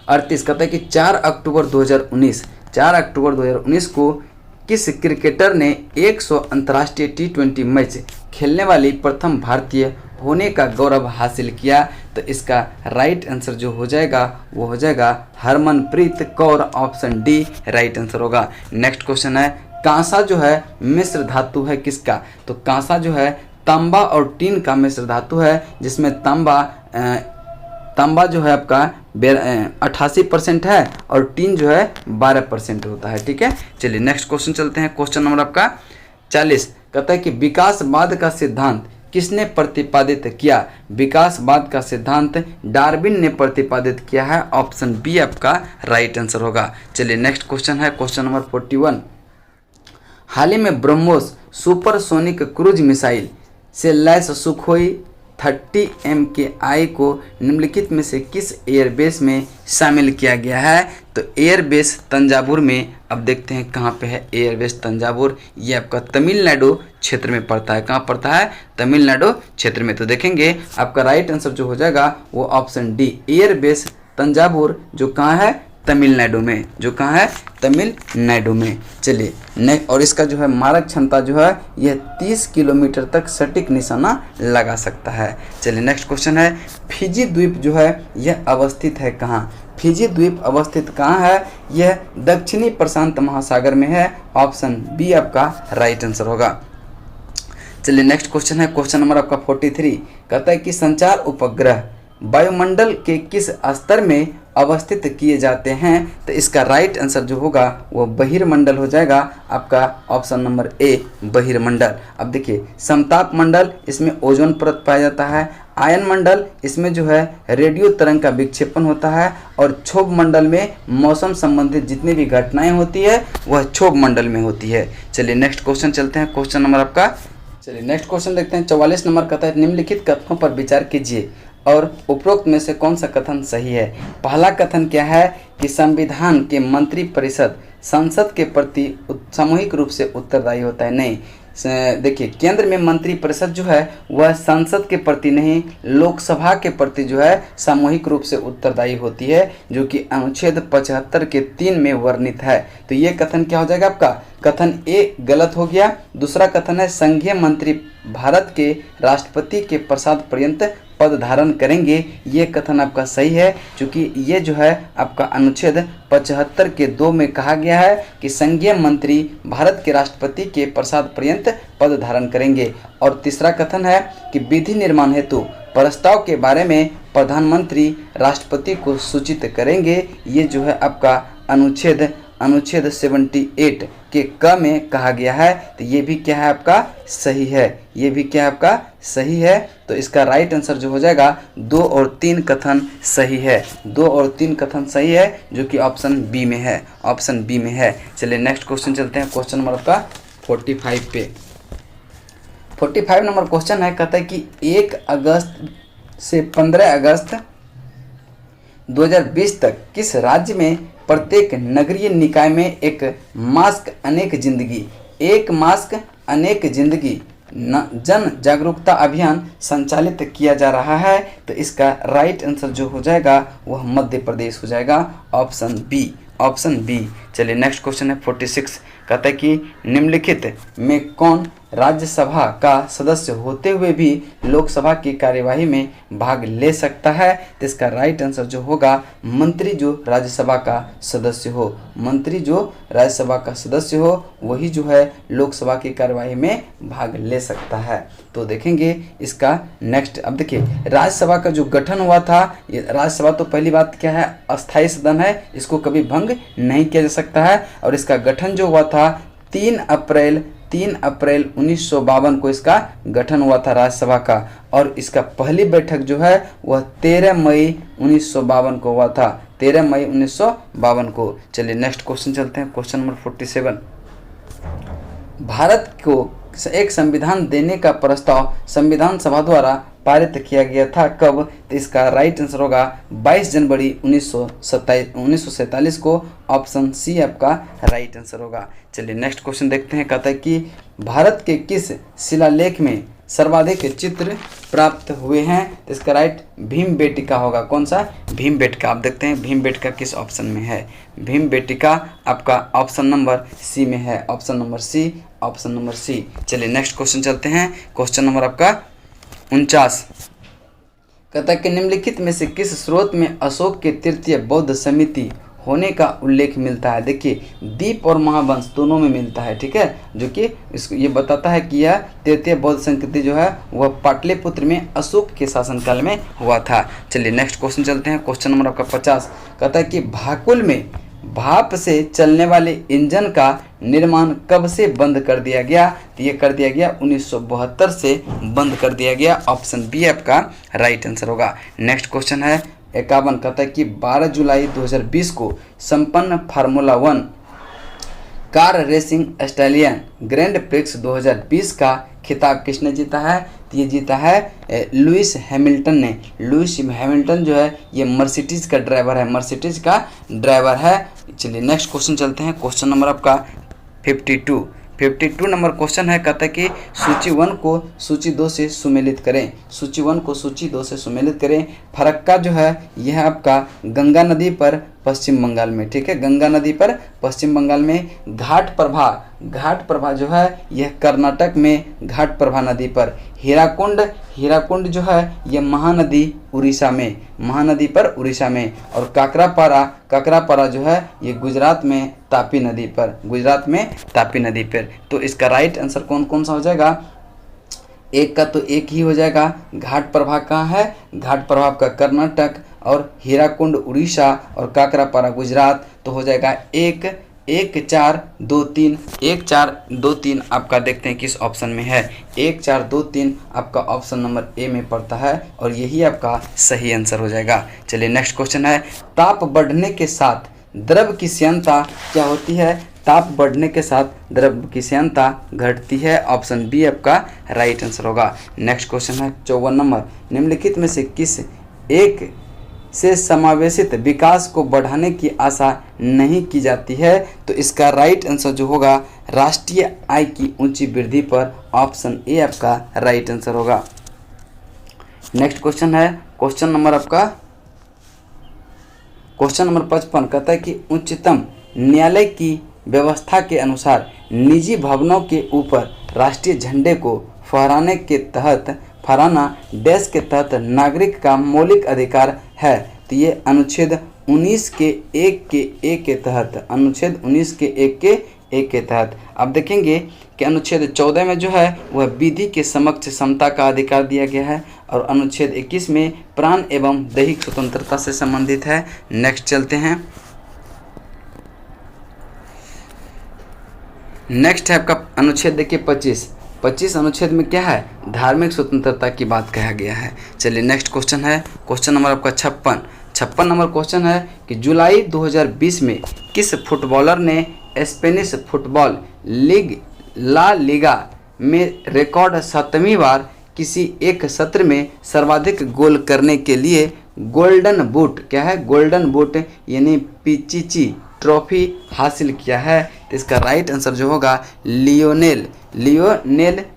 38। कहता है कि 4 अक्टूबर 2019 को किस क्रिकेटर ने 100 अंतर्राष्ट्रीय T20 मैच खेलने वाली प्रथम भारतीय होने का गौरव हासिल किया। तो इसका राइट आंसर जो हो जाएगा वो हो जाएगा Harmanpreet Kaur. Option D right answer होगा। नेक्स्ट क्वेश्चन है कांसा जो है मिश्र धातु है किसका। तो कांसा जो है तांबा और टीन का मिश्र धातु है, जिसमें तांबा जो है आपका 88% है और टीन जो है 12% होता है। ठीक है, चलिए नेक्स्ट क्वेश्चन चलते हैं क्वेश्चन नंबर आपका 40। कहता है कि विकासवाद का सिद्धांत किसने प्रतिपादित किया? विकासवाद का सिद्धांत डार्विन ने प्रतिपादित किया है। ऑप्शन बी आपका राइट आंसर होगा। चलिए नेक्स्ट क्वेश्चन है क्वेश्चन नंबर 41। हाल ही में ब्रह्मोस सुपरसोनिक क्रूज मिसाइल से लैस सुखोई 30 MKI को निम्नलिखित में से किस एयरबेस में शामिल किया गया है? तो एयरबेस तंजावुर में। अब देखते हैं कहाँ पे है एयरबेस तंजावुर। ये आपका तमिलनाडु क्षेत्र में पड़ता है। कहाँ पड़ता है? तमिलनाडु क्षेत्र में। तो देखेंगे आपका राइट आंसर जो हो जाएगा वो ऑप्शन डी, एयरबेस तंजावुर, जो कहाँ है? तमिलनाडु में। जो कहाँ है? तमिलनाडु में। चलिए नेक्स्ट, और इसका जो है मारक क्षमता जो है यह 30 किलोमीटर तक सटीक निशाना लगा सकता है। चलिए नेक्स्ट क्वेश्चन है, फिजी द्वीप जो है यह अवस्थित है कहाँ? फिजी द्वीप अवस्थित कहाँ है? यह दक्षिणी प्रशांत महासागर में है। ऑप्शन बी आपका राइट आंसर होगा। चलिए नेक्स्ट क्वेश्चन है क्वेश्चन नंबर आपका 43। कहता है कि संचार उपग्रह वायुमंडल के किस स्तर में अवस्थित किए जाते हैं? तो इसका राइट आंसर जो होगा वो बहिर्मंडल हो जाएगा आपका। ऑप्शन नंबर ए बहिर्मंडल। अब देखिए समताप मंडल, इसमें ओजोन परत पाया जाता है। आयन मंडल, इसमें जो है रेडियो तरंग का विक्षेपण होता है। और क्षोभ मंडल में मौसम संबंधित जितनी भी घटनाएं होती है वह क्षोभ मंडल में होती है। चलिए नेक्स्ट क्वेश्चन चलते हैं क्वेश्चन नंबर आपका। चलिए नेक्स्ट क्वेश्चन देखते हैं 44 नंबर। कहता है निम्नलिखित कथनों पर विचार कीजिए और उपरोक्त में से कौन सा कथन सही है? पहला कथन क्या है कि संविधान के मंत्री परिषद संसद के प्रति सामूहिक रूप से उत्तरदायी होता है। नहीं, देखिए केंद्र में मंत्री परिषद जो है वह संसद के प्रति नहीं, लोकसभा के प्रति जो है सामूहिक रूप से उत्तरदायी होती है, जो कि अनुच्छेद 75 के 3 में वर्णित है। तो ये कथन क्या हो जाएगा आपका? कथन ए गलत हो गया। दूसरा कथन है संघीय मंत्री भारत के राष्ट्रपति के प्रसाद पर्यंत पद धारण करेंगे। ये कथन आपका सही है, क्योंकि ये जो है आपका अनुच्छेद 75 के 2 में कहा गया है कि संघीय मंत्री भारत के राष्ट्रपति के प्रसाद पर्यंत पद धारण करेंगे। और तीसरा कथन है कि विधि निर्माण हेतु प्रस्ताव के बारे में प्रधानमंत्री राष्ट्रपति को सूचित करेंगे। ये जो है आपका अनुच्छेद 78 के क में कहा गया है। तो ये भी क्या है आपका? सही है। ये भी क्या है आपका? सही है। तो इसका राइट आंसर जो हो जाएगा 2 और 3 कथन सही है। 2 और 3 कथन सही है, जो कि ऑप्शन बी में है। ऑप्शन बी में है। चलिए नेक्स्ट क्वेश्चन चलते हैं क्वेश्चन नंबर आपका 45 पे। 45 नंबर क्वेश्चन है, कहता है कि 1 अगस्त से 15 अगस्त 2020 तक किस राज्य में प्रत्येक नगरीय निकाय में एक मास्क अनेक जिंदगी, एक मास्क अनेक जिंदगी जन जागरूकता अभियान संचालित किया जा रहा है? तो इसका राइट आंसर जो हो जाएगा वह मध्य प्रदेश हो जाएगा। Option B. Option B. चलिए नेक्स्ट क्वेश्चन है 46। कहता है कि निम्नलिखित में कौन राज्यसभा का सदस्य होते हुए भी लोकसभा की कार्यवाही में भाग ले सकता है? तो इसका राइट आंसर जो होगा मंत्री जो राज्यसभा का सदस्य हो। मंत्री जो राज्यसभा का सदस्य हो वही जो है लोकसभा की कार्यवाही में भाग ले सकता है। तो देखेंगे इसका नेक्स्ट। अब देखिए राज्यसभा का जो गठन हुआ था, ये राज्यसभा तो पहली बात क्या है अस्थायी सदन है, इसको कभी भंग नहीं किया जा सकता है। और इसका गठन जो हुआ था 3 अप्रैल 1952 को इसका गठन हुआ था राज्यसभा का। और इसका पहली बैठक जो है वह 13 मई 1952 को हुआ था। 13 मई 1952 को। चलिए नेक्स्ट क्वेश्चन चलते हैं क्वेश्चन नंबर 47। भारत को एक संविधान देने का प्रस्ताव संविधान सभा द्वारा पारित किया गया था कब? तो इसका राइट आंसर होगा 22 जनवरी 1947 को। ऑप्शन सी आपका राइट आंसर होगा। चलिए नेक्स्ट क्वेश्चन देखते हैं। कहता है कि भारत के किस शिलालेख में सर्वाधिक चित्र प्राप्त हुए हैं? तो इसका राइट भीमबेटिका होगा। कौन सा? भीमबेटिका। आप देखते हैं भीमबेटिका किस ऑप्शन में है। भीमबेटिका आपका ऑप्शन नंबर सी में है। Option number C. Option number C. चलिए नेक्स्ट क्वेश्चन चलते हैं क्वेश्चन नंबर आपका 49। कहता है कि निम्नलिखित में से किस स्रोत में अशोक के तृतीय बौद्ध समिति होने का उल्लेख मिलता है? देखिए दीप और महावंश दोनों में मिलता है, ठीक है, जो कि इसको ये बताता है कि यह तृतीय बौद्ध संस्कृति जो है वह पाटलिपुत्र में अशोक के शासनकाल में हुआ था। चलिए नेक्स्ट क्वेश्चन चलते हैं क्वेश्चन नंबर आपका 50। कहता है कि भाप से चलने वाले इंजन का निर्माण कब से बंद कर दिया गया? तो ये कर दिया गया 1972 से बंद कर दिया गया। ऑप्शन बी आपका राइट आंसर होगा। नेक्स्ट क्वेश्चन है 51, कहता है कि 12 जुलाई 2020 को संपन्न formula 1 car racing Australian grand prix 2020 का खिताब किसने जीता है? तो ये जीता है लुइस हैमिल्टन ने। लुइस हैमिल्टन जो है ये मर्सिडीज का ड्राइवर है, मर्सिडीज का ड्राइवर है। चलिए नेक्स्ट क्वेश्चन चलते हैं। क्वेश्चन नंबर आपका 52 नंबर क्वेश्चन है, कहता है कि सूची 1 को सूची 2 से सुमेलित करें। सूची 1 को सूची 2 से सुमेलित करें। फरक्का जो है यह आपका गंगा नदी पर पश्चिम बंगाल में, ठीक है, गंगा नदी पर पश्चिम बंगाल में। घाट प्रभा जो है यह कर्नाटक में घाट प्रभा नदी पर। हीराकुंड जो है यह महानदी उड़ीसा में, महानदी पर उड़ीसा में। और काकरापारा जो है ये गुजरात में तापी नदी पर, गुजरात में तापी नदी पर। तो इसका राइट आंसर कौन कौन सा हो जाएगा? एक का तो एक ही हो जाएगा। घाट प्रभा कहाँ है? घाट प्रभा का कर्नाटक, और हीराकुंड उड़ीसा, और काकरापारा गुजरात। तो हो जाएगा 1 4 2 3 1 4 2 3 आपका देखते हैं किस ऑप्शन में है। 1 4 2 3 आपका ऑप्शन नंबर ए में पड़ता है और यही आपका सही आंसर हो जाएगा। चलिए नेक्स्ट क्वेश्चन है, ताप बढ़ने के साथ द्रव की श्यानता क्या होती है? ताप बढ़ने के साथ द्रव की श्यानता घटती है। ऑप्शन बी आपका राइट आंसर होगा। नेक्स्ट क्वेश्चन है 54 नंबर, निम्नलिखित में से किस एक से समावेशित विकास को बढ़ाने की आशा नहीं की जाती है? तो इसका राइट आंसर जो होगा राष्ट्रीय आय की ऊंची वृद्धि पर। ऑप्शन ए आपका राइट आंसर होगा। नेक्स्ट क्वेश्चन है क्वेश्चन नंबर 55, कहता है कि उच्चतम न्यायालय की व्यवस्था के अनुसार निजी भवनों के ऊपर राष्ट्रीय झंडे को फहराना डैश के तहत नागरिक का मौलिक अधिकार है। तो ये अनुच्छेद 19 के 1 के तहत, अनुच्छेद 19 के 1 के तहत। अब देखेंगे कि अनुच्छेद 14 में जो है वह विधि के समक्ष समता का अधिकार दिया गया है, और अनुच्छेद 21 में प्राण एवं दैहिक स्वतंत्रता से संबंधित है। नेक्स्ट चलते हैं। नेक्स्ट है आपका अनुच्छेद देखिए 25 अनुच्छेद में क्या है? धार्मिक स्वतंत्रता की बात कहा गया है। चलिए नेक्स्ट क्वेश्चन है क्वेश्चन नंबर आपका 56 नंबर क्वेश्चन है कि जुलाई 2020 में किस फुटबॉलर ने Spanish football league La Liga में रिकॉर्ड 7वीं बार किसी एक सत्र में सर्वाधिक गोल करने के लिए गोल्डन बूट, क्या है गोल्डन बूट यानी पिचिची ट्रॉफी हासिल किया है? तो इसका राइट आंसर जो होगा लियोनेल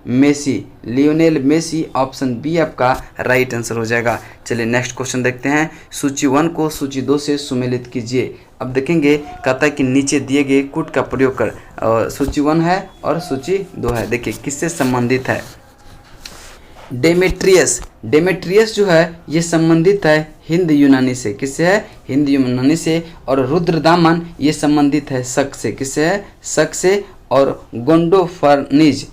मेसी। ऑप्शन बी आपका राइट आंसर हो जाएगा। चलिए नेक्स्ट क्वेश्चन देखते हैं। सूची 1 को सूची 2 से सुमेलित कीजिए। अब देखेंगे कहता है कि नीचे दिए गए कूट का प्रयोग कर, सूची 1 है और सूची 2 है। देखिए किससे संबंधित है? डेमेट्रियस जो है ये संबंधित है हिंद यूनानी से। किससे है? हिंद यूनानी से। और रुद्रदामन ये संबंधित है शक से। किससे है? शक से। और गोंडोफर्निज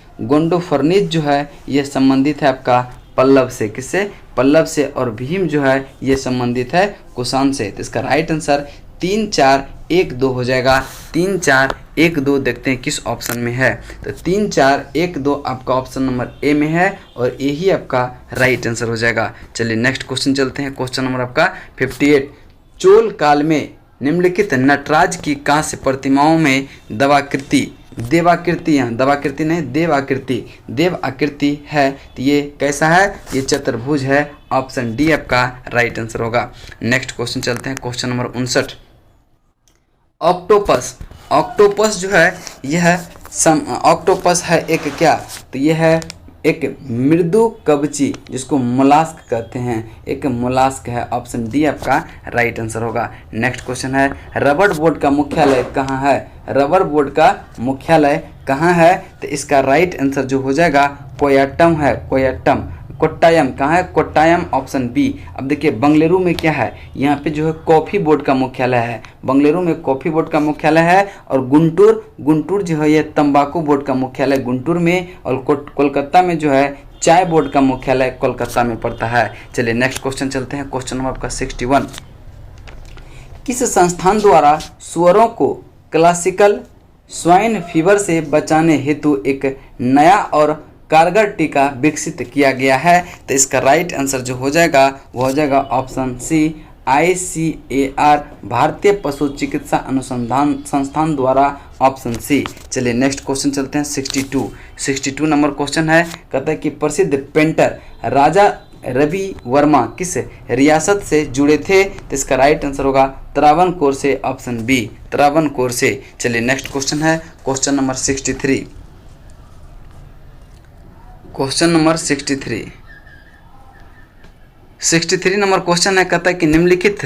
जो है ये संबंधित है आपका पल्लव से। किससे? पल्लव से। और भीम जो है ये संबंधित है कुषाण से। तो इसका राइट आंसर 3 4 1 2 हो जाएगा। 3 4 1 2 देखते हैं किस ऑप्शन में है। तो 3 4 1 2 आपका ऑप्शन नंबर ए में है और यही आपका राइट आंसर हो जाएगा। चलिए नेक्स्ट क्वेश्चन चलते हैं। क्वेश्चन नंबर आपका 58, चोल काल में निम्नलिखित नटराज की कांस्य प्रतिमाओं में देवाकृति है। तो ये कैसा है? ये चतुर्भुज है। ऑप्शन डी आपका राइट आंसर होगा। नेक्स्ट क्वेश्चन चलते हैं। क्वेश्चन नंबर 59, ऑक्टोपस जो है यह ऑक्टोपस है एक क्या? तो यह है एक मृदु कवची जिसको मोलास्क कहते हैं, एक मोलास्क है। ऑप्शन डी आपका राइट आंसर होगा। नेक्स्ट क्वेश्चन है, रबर बोर्ड का मुख्यालय कहाँ है? रबर बोर्ड का मुख्यालय कहाँ है? तो इसका राइट आंसर जो हो जाएगा कोयट्टम है। कोट्टायम कहाँ है? कोट्टायम। Option B. अब देखिए बंगलुरु में क्या है? यहाँ पे जो है कॉफ़ी बोर्ड का मुख्यालय है। बंगलुरु में कॉफ़ी बोर्ड का मुख्यालय है। और गुंटूर जो है ये तंबाकू बोर्ड का मुख्यालय गुंटूर में। और कोलकाता में जो है चाय बोर्ड का मुख्यालय कोलकाता में पड़ता है। चलिए नेक्स्ट क्वेश्चन चलते हैं। क्वेश्चन नंबर आपका 61, किस संस्थान द्वारा सुअरों को क्लासिकल स्वाइन फीवर से बचाने हेतु एक नया और कारगर टीका विकसित किया गया है? तो इसका राइट आंसर जो हो जाएगा वो हो जाएगा ऑप्शन सी, ICAR, भारतीय पशु चिकित्सा अनुसंधान संस्थान द्वारा, ऑप्शन सी। चलिए नेक्स्ट क्वेश्चन चलते हैं। 62 नंबर क्वेश्चन है, कहता है कि प्रसिद्ध पेंटर राजा रवि वर्मा किस रियासत से जुड़े थे? तो इसका राइट आंसर होगा त्रावणकोर से, ऑप्शन बी, त्रावणकोर से। चलिए नेक्स्ट क्वेश्चन है question number 63। Question number 63 number question है, कहता है कि निम्नलिखित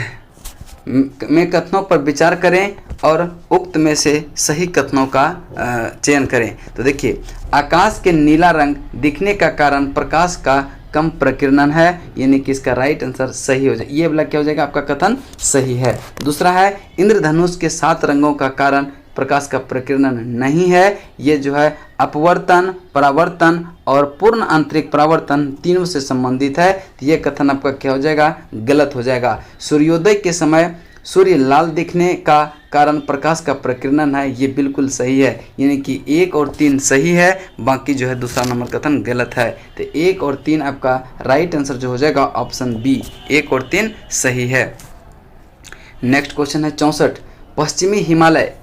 में कथनों पर विचार करें और उक्त में से सही कथनों का चयन करें। तो देखिए, आकाश के नीला रंग दिखने का कारण प्रकाश का कम प्रकीर्णन है, यानी कि इसका राइट आंसर सही हो जाए, ये वाला क्या हो जाएगा आपका कथन सही है। दूसरा है, इंद्रधनुष के 7 रंगों का कारण प्रकाश का प्रकीर्णन नहीं है, ये जो है अपवर्तन, परावर्तन और पूर्ण आंतरिक परावर्तन तीनों से संबंधित है। तो ये कथन आपका क्या हो जाएगा, गलत हो जाएगा। सूर्योदय के समय सूर्य लाल दिखने का कारण प्रकाश का प्रकीर्णन है, ये बिल्कुल सही है, यानी कि 1 और 3 सही है, बाकी जो है दूसरा नंबर कथन गलत है। तो 1 और 3 आपका राइट आंसर जो हो जाएगा ऑप्शन बी, 1 और 3 सही है। नेक्स्ट क्वेश्चन है 64। पश्चिमी हिमालय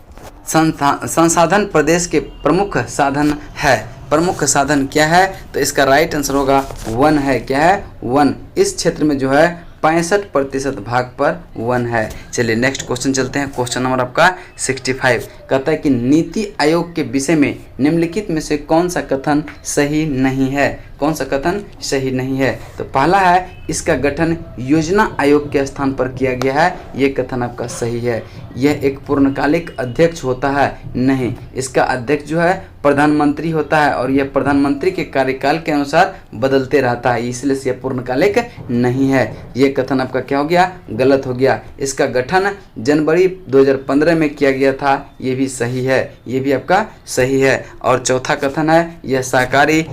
संसाधन प्रदेश के प्रमुख साधन है, प्रमुख साधन क्या है? तो इसका राइट आंसर होगा वन है, क्या है, वन। इस क्षेत्र में जो है 65% भाग पर वन है। चलिए नेक्स्ट क्वेश्चन चलते हैं। क्वेश्चन नंबर आपका 65 कहता है कि नीति आयोग के विषय में निम्नलिखित में से कौन सा कथन सही नहीं है? कौन सा कथन सही नहीं है? तो पहला है, इसका गठन योजना आयोग के स्थान पर किया गया है, ये कथन आपका सही है। यह एक पूर्णकालिक अध्यक्ष होता है, नहीं, इसका अध्यक्ष जो है प्रधानमंत्री होता है और यह प्रधानमंत्री के कार्यकाल के अनुसार बदलते रहता है, इसलिए यह पूर्णकालिक नहीं है। ये कथन आपका क्या हो गया, गलत हो गया। इसका गठन जनवरी 2015 में किया गया था, ये भी सही है, ये भी आपका सही है। और चौथा कथन है, यह सहकारी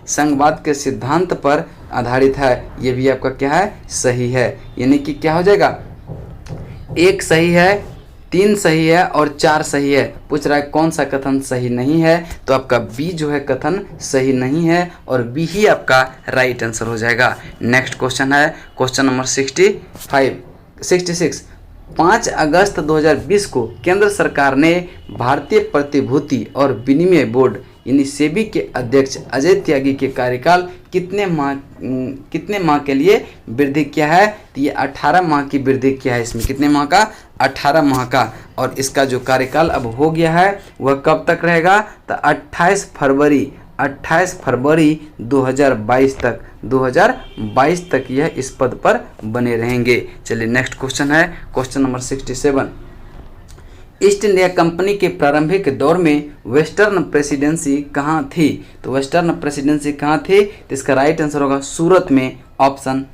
संघवाद के सिद्धांत पर आधारित है, ये भी आपका क्या है, सही है। यानी कि क्या हो जाएगा, 1 सही है, 3 सही है और 4 सही है। पूछ रहा है कौन सा कथन सही नहीं है, तो आपका बी जो है कथन सही नहीं है और बी ही आपका राइट आंसर हो जाएगा। नेक्स्ट क्वेश्चन है क्वेश्चन नंबर 66। 5 अगस्त 2020 को केंद्र सरकार ने भारतीय प्रतिभूति और विनिमय बोर्ड यानी सेबी के अध्यक्ष अजय त्यागी के कार्यकाल कितने माह के लिए वृद्धि किया है? तो ये 18 माह की वृद्धि किया है। इसमें कितने माह का? 18 माह का। और इसका जो कार्यकाल अब हो गया है वह कब तक रहेगा? तो 28 फरवरी 2022 तक यह इस पद पर बने रहेंगे। चलिए नेक्स्ट क्वेश्चन है question number 67। East India company के प्रारंभिक दौर में वेस्टर्न प्रेसिडेंसी कहाँ थी? तो वेस्टर्न प्रेसिडेंसी कहाँ थी? तो इसका राइट आंसर होगा सूरत में, ऑप्शन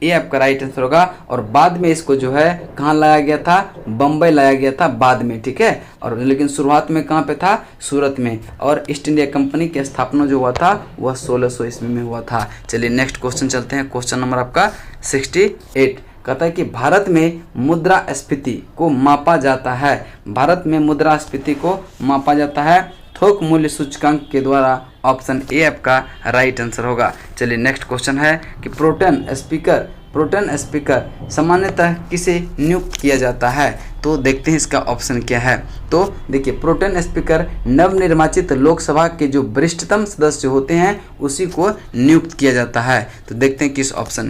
ए आपका राइट आंसर होगा। और बाद में इसको जो है कहाँ लाया गया था? बम्बई लाया गया था बाद में, ठीक है। और लेकिन शुरुआत में कहाँ पे था? सूरत में। और ईस्ट इंडिया कंपनी की स्थापना जो हुआ था वह 1600 ईस्वी में हुआ था। चलिए नेक्स्ट क्वेश्चन चलते हैं। क्वेश्चन नंबर आपका 68 कहता है कि भारत में मुद्रास्फीति को मापा जाता है। भारत में मुद्रास्फीति को मापा जाता है थोक मूल्य सूचकांक के द्वारा, ऑप्शन ए आपका राइट आंसर होगा। चलिए नेक्स्ट क्वेश्चन है कि प्रोटेन स्पीकर सामान्यतः किसे नियुक्त किया जाता है? तो देखते हैं इसका ऑप्शन क्या है। तो देखिए, प्रोटेन स्पीकर नवनिर्वाचित लोकसभा के जो वरिष्ठतम सदस्य होते हैं उसी को नियुक्त किया जाता है। तो देखते हैं किस ऑप्शन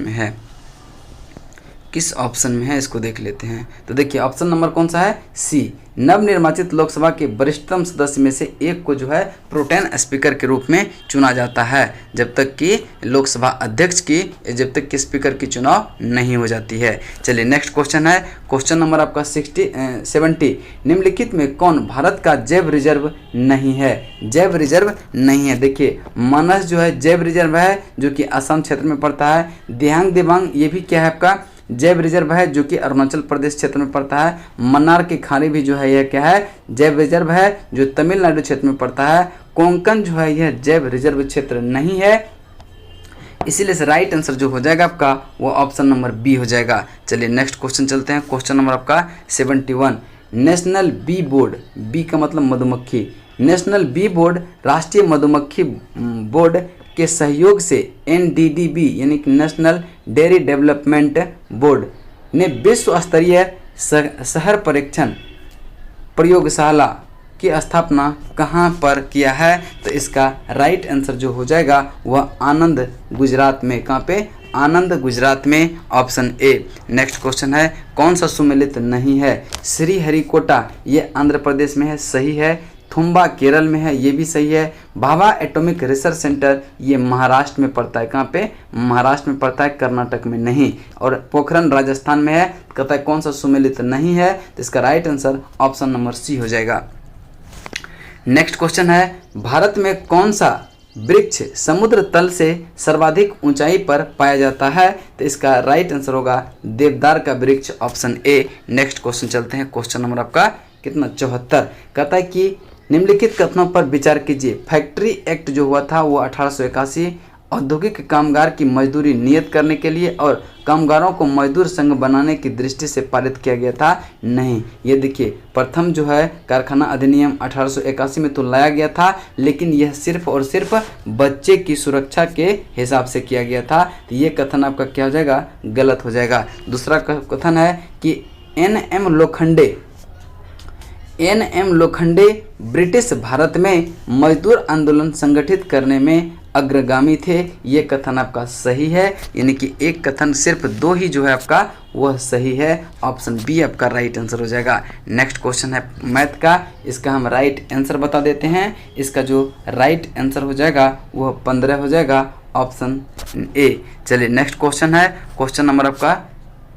में है, इसको देख लेते हैं। तो देखिए ऑप्शन नंबर कौन सा है? सी, नवनिर्वाचित लोकसभा के वरिष्ठतम सदस्य में से एक को जो है प्रोटेन स्पीकर के रूप में चुना जाता है जब तक कि लोकसभा अध्यक्ष की स्पीकर की चुनाव नहीं हो जाती है। चलिए नेक्स्ट क्वेश्चन है क्वेश्चन नंबर आपका 70। निम्नलिखित में कौन भारत का जैव रिजर्व नहीं है? जैव रिजर्व नहीं है। देखिए मानस जो है जैव रिजर्व है जो कि असम क्षेत्र में पड़ता है। दिहांग दिबांग ये भी क्या है आपका जैव रिजर्व है जो कि अरुणाचल प्रदेश क्षेत्र में पड़ता है। मन्नार की खाड़ी भी जो है यह क्या है? जैव रिजर्व है जो तमिलनाडु क्षेत्र में पड़ता है। कोंकण जो है यह जैव रिजर्व क्षेत्र नहीं है। इसीलिए से राइट आंसर जो हो जाएगा आपका वो ऑप्शन नंबर बी हो जाएगा। चलिए नेक्स्ट क्वेश्चन चलते हैं। क्वेश्चन नंबर आपका 71। नेशनल बी बोर्ड, बी का मतलब मधुमक्खी, नेशनल बी बोर्ड राष्ट्रीय मधुमक्खी बोर्ड के सहयोग से NDDB यानी कि नेशनल डेयरी डेवलपमेंट बोर्ड ने विश्व स्तरीय शहर परीक्षण प्रयोगशाला की स्थापना कहाँ पर किया है? तो इसका राइट आंसर जो हो जाएगा वह आनंद गुजरात में। कहाँ पे? आनंद गुजरात में, ऑप्शन ए। नेक्स्ट क्वेश्चन है कौन सा सुमेलित नहीं है? श्रीहरिकोटा ये आंध्र प्रदेश में है, सही है। थुम्बा केरल में है, ये भी सही है। भाभा एटॉमिक रिसर्च सेंटर ये महाराष्ट्र में पड़ता है। कहाँ पे? महाराष्ट्र में पड़ता है, कर्नाटक में नहीं। और पोखरण राजस्थान में है। कहता है कौन सा सुमेलित नहीं है? तो इसका right answer option number C हो जाएगा। नेक्स्ट क्वेश्चन है भारत में कौन सा वृक्ष समुद्र तल से सर्वाधिक ऊंचाई पर पाया जाता है? तो इसका राइट आंसर होगा देवदार का वृक्ष, ऑप्शन ए। नेक्स्ट क्वेश्चन चलते हैं। क्वेश्चन नंबर आपका कितना? 74। कहता है कि निम्नलिखित कथनों पर विचार कीजिए। फैक्ट्री एक्ट जो हुआ था वो 1881 औद्योगिक कामगार की मजदूरी नियत करने के लिए और कामगारों को मजदूर संघ बनाने की दृष्टि से पारित किया गया था? नहीं। ये देखिए प्रथम जो है कारखाना अधिनियम 1881 में तो लाया गया था, लेकिन यह सिर्फ और सिर्फ बच्चे की सुरक्षा के हिसाब से किया गया था। तो ये कथन आपका क्या हो जाएगा? गलत हो जाएगा। दूसरा कथन है कि N M Lokhande British Bharat में मजदूर आंदोलन संगठित करने में अग्रगामी थे। ये कथन आपका सही है, यानी कि एक कथन सिर्फ दो ही जो है आपका वह सही है, ऑप्शन बी आपका राइट आंसर हो जाएगा। नेक्स्ट क्वेश्चन है मैथ का, इसका हम राइट आंसर बता देते हैं। इसका जो राइट आंसर हो जाएगा वह 15 हो जाएगा, ऑप्शन ए। चलिए नेक्स्ट क्वेश्चन है क्वेश्चन नंबर आपका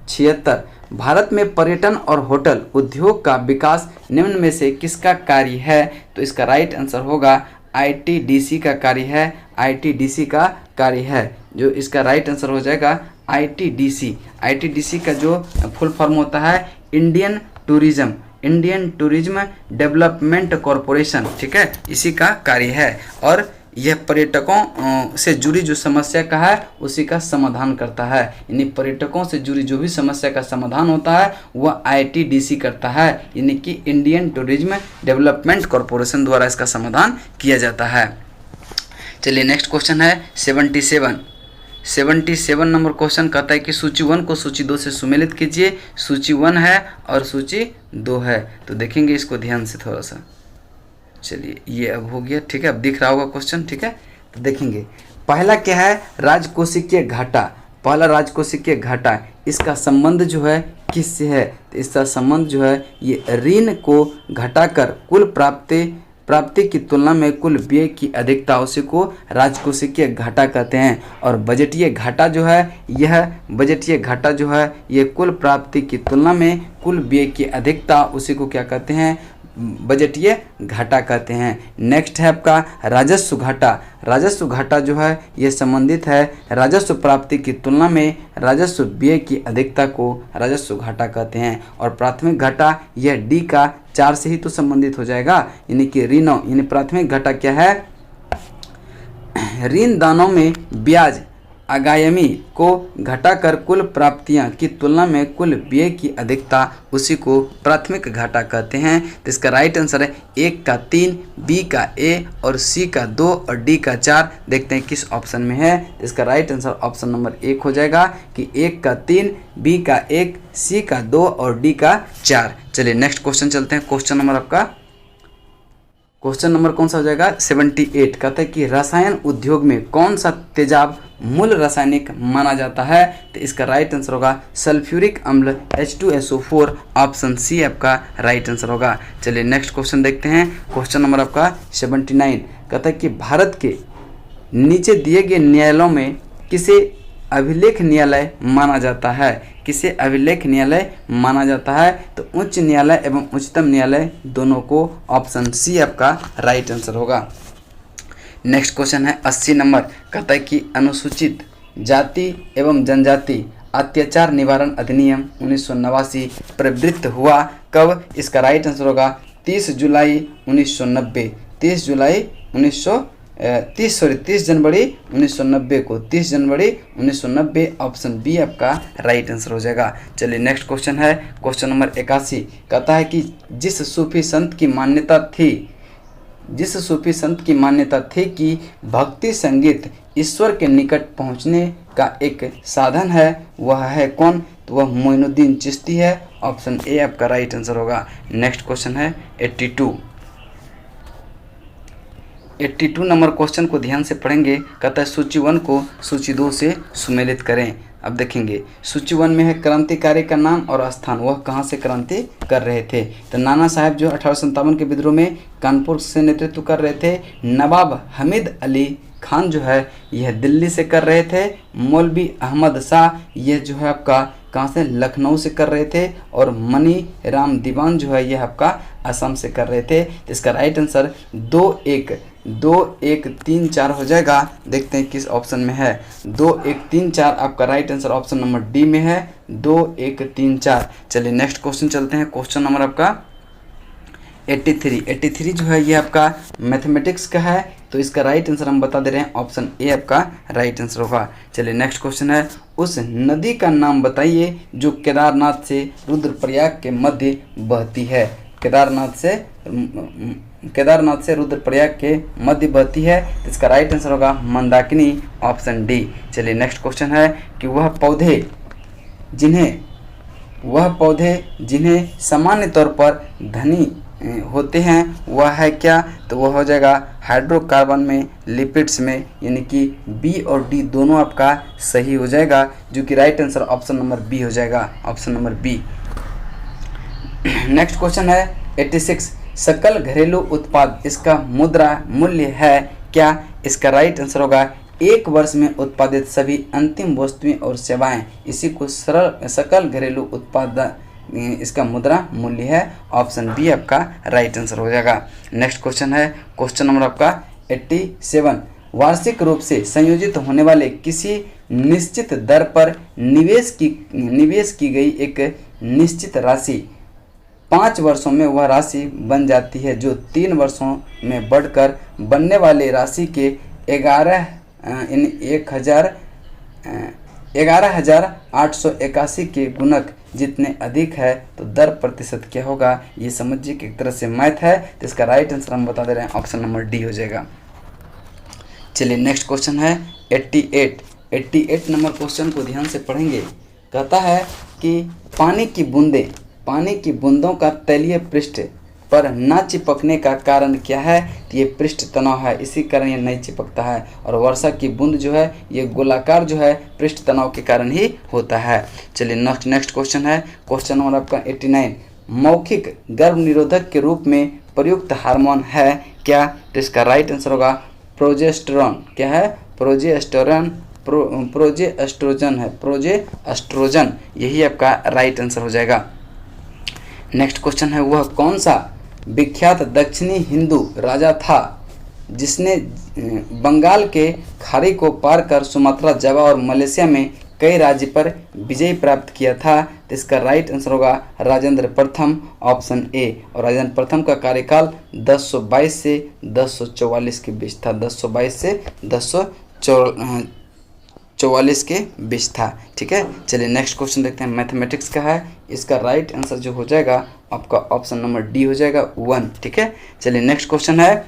76। भारत में पर्यटन और होटल उद्योग का विकास निम्न में से किसका कार्य है? तो इसका राइट आंसर होगा ITDC का कार्य है, ITDC का कार्य है। जो इसका राइट आंसर हो जाएगा ITDC। ITDC का जो फुल फॉर्म होता है इंडियन टूरिज्म डेवलपमेंट कॉरपोरेशन, ठीक है, इसी का कार्य है। और यह पर्यटकों से जुड़ी जो समस्या का है उसी का समाधान करता है, यानी पर्यटकों से जुड़ी जो भी समस्या का समाधान होता है वह ITDC करता है, यानी कि इंडियन टूरिज्म डेवलपमेंट कॉरपोरेशन द्वारा इसका समाधान किया जाता है। चलिए नेक्स्ट क्वेश्चन है 77 नंबर क्वेश्चन कहता है कि सूची 1 को सूची 2 से सुमेलित कीजिए। सूची 1 है और सूची 2 है, तो देखेंगे इसको ध्यान से थोड़ा सा। चलिए ये अब हो गया, ठीक है, अब दिख रहा होगा क्वेश्चन, ठीक है। तो देखेंगे पहला क्या है? राजकोषीय घाटा। पहला राजकोषीय घाटा, इसका संबंध जो है किससे है? तो इसका संबंध जो है ये ऋण को घटाकर कुल प्राप्ति की तुलना में कुल व्यय की अधिकता, उसी को राजकोषीय घाटा कहते हैं। और बजटीय घाटा जो है ये कुल प्राप्ति की तुलना में कुल व्यय की अधिकता, उसी को क्या कहते हैं? बजटीय घाटा कहते हैं। नेक्स्ट है आपका राजस्व घाटा। राजस्व घाटा जो है ये संबंधित है राजस्व प्राप्ति की तुलना में राजस्व व्यय की अधिकता को राजस्व घाटा कहते हैं। और प्राथमिक घाटा यह डी का 4 से ही तो संबंधित हो जाएगा, यानी कि ऋणों, यानी प्राथमिक घाटा क्या है? ऋण दानों में ब्याज आगामी को घटाकर कुल प्राप्तियां की तुलना में कुल व्यय की अधिकता, उसी को प्राथमिक घाटा कहते हैं। तो इसका राइट आंसर है 1 का 3, बी का ए और सी का 2 और डी का 4। देखते हैं किस ऑप्शन में है। इसका राइट आंसर ऑप्शन नंबर 1 हो जाएगा कि 1 का 3, बी का 1, सी का 2 और डी का 4। चलिए नेक्स्ट क्वेश्चन चलते हैं। क्वेश्चन नंबर कौन सा हो जाएगा? 78। कहता है कि रसायन उद्योग में कौन सा तेजाब मूल रासायनिक माना जाता है? तो इसका राइट आंसर होगा सल्फ्यूरिक अम्ल H2SO4, ऑप्शन सी आपका राइट आंसर होगा। चलिए नेक्स्ट क्वेश्चन देखते हैं। क्वेश्चन नंबर आपका 79। कहता है कि भारत के नीचे दिए गए न्यायालयों में किसे अभिलेख न्यायालय माना जाता है? किसे अभिलेख न्यायालय माना जाता है? तो उच्च न्यायालय एवं उच्चतम न्यायालय दोनों को, ऑप्शन सी आपका राइट आंसर होगा। नेक्स्ट क्वेश्चन है 80 नंबर। कहता है कि अनुसूचित जाति एवं जनजाति अत्याचार निवारण अधिनियम 1989 प्रवृत्त हुआ कब? इसका राइट आंसर होगा 30 जुलाई 1990। 30 जुलाई 30 जनवरी 1990 को, 30 जनवरी 1990, ऑप्शन बी आपका राइट आंसर हो जाएगा। चलिए नेक्स्ट क्वेश्चन है क्वेश्चन नंबर 81, कहता है कि जिस सूफी संत की मान्यता थी कि भक्ति संगीत ईश्वर के निकट पहुंचने का एक साधन है, वह है कौन? तो वह मोइनुद्दीन चिश्ती है, ऑप्शन ए आपका राइट आंसर होगा। नेक्स्ट क्वेश्चन है 82 नंबर क्वेश्चन को ध्यान से पढ़ेंगे। कहता है सूची 1 को सूची 2 से सुमेलित करें। अब देखेंगे सूची 1 में है क्रांतिकारी का नाम और स्थान, वह कहाँ से क्रांति कर रहे थे? तो नाना साहब जो 1857 के विद्रोह में कानपुर से नेतृत्व कर रहे थे। नवाब हमीद अली खान जो है यह दिल्ली से कर रहे थे। मौलवी अहमद शाह यह जो है आपका कहाँ से? लखनऊ से कर रहे थे। और मनी राम दीवान जो है यह आपका असम से कर रहे थे। तो इसका राइट आंसर 2-1-3-4 हो जाएगा। देखते हैं किस ऑप्शन में है। 2-1-3-4 आपका right answer option number D में है, 2-1-3-4। चलिए नेक्स्ट क्वेश्चन चलते हैं। क्वेश्चन नंबर आपका 83 जो है ये आपका मैथमेटिक्स का है, तो इसका राइट आंसर हम बता दे रहे हैं, ऑप्शन ए आपका राइट आंसर होगा। चलिए नेक्स्ट क्वेश्चन है उस नदी का नाम बताइए जो केदारनाथ से रुद्रप्रयाग के मध्य बहती है। केदारनाथ से रुद्रप्रयाग के मध्य बहती है, तो इसका राइट आंसर होगा मंदाकिनी, ऑप्शन डी। चलिए नेक्स्ट क्वेश्चन है कि वह पौधे जिन्हें सामान्य तौर पर धनी होते हैं वह है क्या? तो वह हो जाएगा हाइड्रोकार्बन में, लिपिड्स में, यानी कि बी और डी दोनों आपका सही हो जाएगा, जो कि right answer option number B हो जाएगा, option number B. Next question है 86 सकल घरेलू उत्पाद इसका मुद्रा मूल्य है क्या? इसका राइट आंसर होगा एक वर्ष में उत्पादित सभी अंतिम वस्तुएं और सेवाएं, इसी को सकल घरेलू उत्पाद इसका मुद्रा मूल्य है, ऑप्शन बी आपका राइट आंसर हो जाएगा। नेक्स्ट क्वेश्चन है क्वेश्चन नंबर आपका 87 वार्षिक रूप से संयोजित होने वाले किसी निश्चित दर पर निवेश की गई एक निश्चित राशि 5 वर्षों में वह राशि बन जाती है, जो 3 वर्षों में बढ़कर बनने वाली राशि के 11,881 के गुणक जितने अधिक है, तो दर प्रतिशत क्या होगा? ये समझिए कि एक तरह से मैथ है, तो इसका राइट आंसर हम बता दे रहे हैं, ऑप्शन नंबर डी हो जाएगा। चलिए नेक्स्ट क्वेश्चन है 88 नंबर क्वेश्चन को ध्यान से पढ़ेंगे। कहता है कि पानी की बूंदों का तलीय पृष्ठ पर न चिपकने का कारण क्या है? तो ये पृष्ठ तनाव है, इसी कारण ये नहीं चिपकता है। और वर्षा की बूंद जो है ये गोलाकार जो है पृष्ठ तनाव के कारण ही होता है। चलिए नेक्स्ट क्वेश्चन है क्वेश्चन नंबर आपका 89 मौखिक गर्भ निरोधक के रूप में प्रयुक्त हार्मोन है क्या? तो इसका राइट आंसर होगा प्रोजेस्टेरॉन। क्या है? प्रोजेस्ट्रोजन, यही आपका राइट आंसर हो जाएगा। नेक्स्ट क्वेश्चन है वह कौन सा विख्यात दक्षिणी हिंदू राजा था जिसने बंगाल के खाड़ी को पार कर सुमात्रा, जावा और मलेशिया में कई राज्य पर विजय प्राप्त किया था? तो इसका राइट आंसर होगा राजेंद्र प्रथम, ऑप्शन ए। और राजेंद्र प्रथम का कार्यकाल 1022 से 1044 के बीच था, 1022 से 1044 के बीच था। ठीक है, चलिए नेक्स्ट क्वेश्चन देखते हैं, मैथमेटिक्स का है। इसका राइट आंसर जो हो जाएगा आपका ऑप्शन नंबर डी हो जाएगा 1। ठीक है, चलिए नेक्स्ट क्वेश्चन है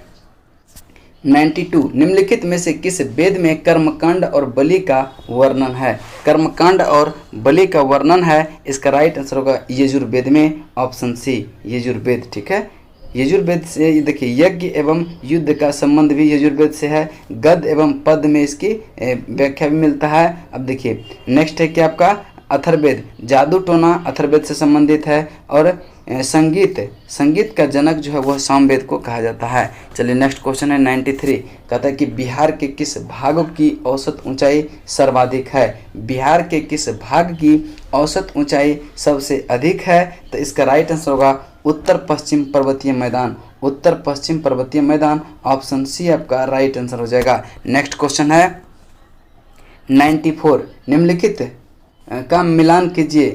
92 निम्नलिखित में से किस वेद में कर्मकांड और बलि का वर्णन है? कर्मकांड और बलि का वर्णन है, इसका राइट आंसर होगा यजुर्वेद में, ऑप्शन सी यजुर्वेद। ठीक है, यजुर्वेद से देखिए यज्ञ एवं युद्ध का संबंध भी यजुर्वेद से है, गद एवं पद में इसकी व्याख्या भी मिलता है। अब देखिए नेक्स्ट है कि आपका अथर्ववेद, जादू टोना अथर्ववेद से संबंधित है। और संगीत का जनक जो है वह सामवेद को कहा जाता है। चलिए नेक्स्ट क्वेश्चन है 93 कहता है कि बिहार के किस भाग की औसत ऊंचाई सर्वाधिक है? बिहार के किस भाग की औसत ऊंचाई सबसे अधिक है? तो इसका राइट आंसर होगा उत्तर पश्चिम पर्वतीय मैदान, उत्तर पश्चिम पर्वतीय मैदान, ऑप्शन सी आपका राइट आंसर हो जाएगा। नेक्स्ट क्वेश्चन है 94 निम्नलिखित का मिलान कीजिए।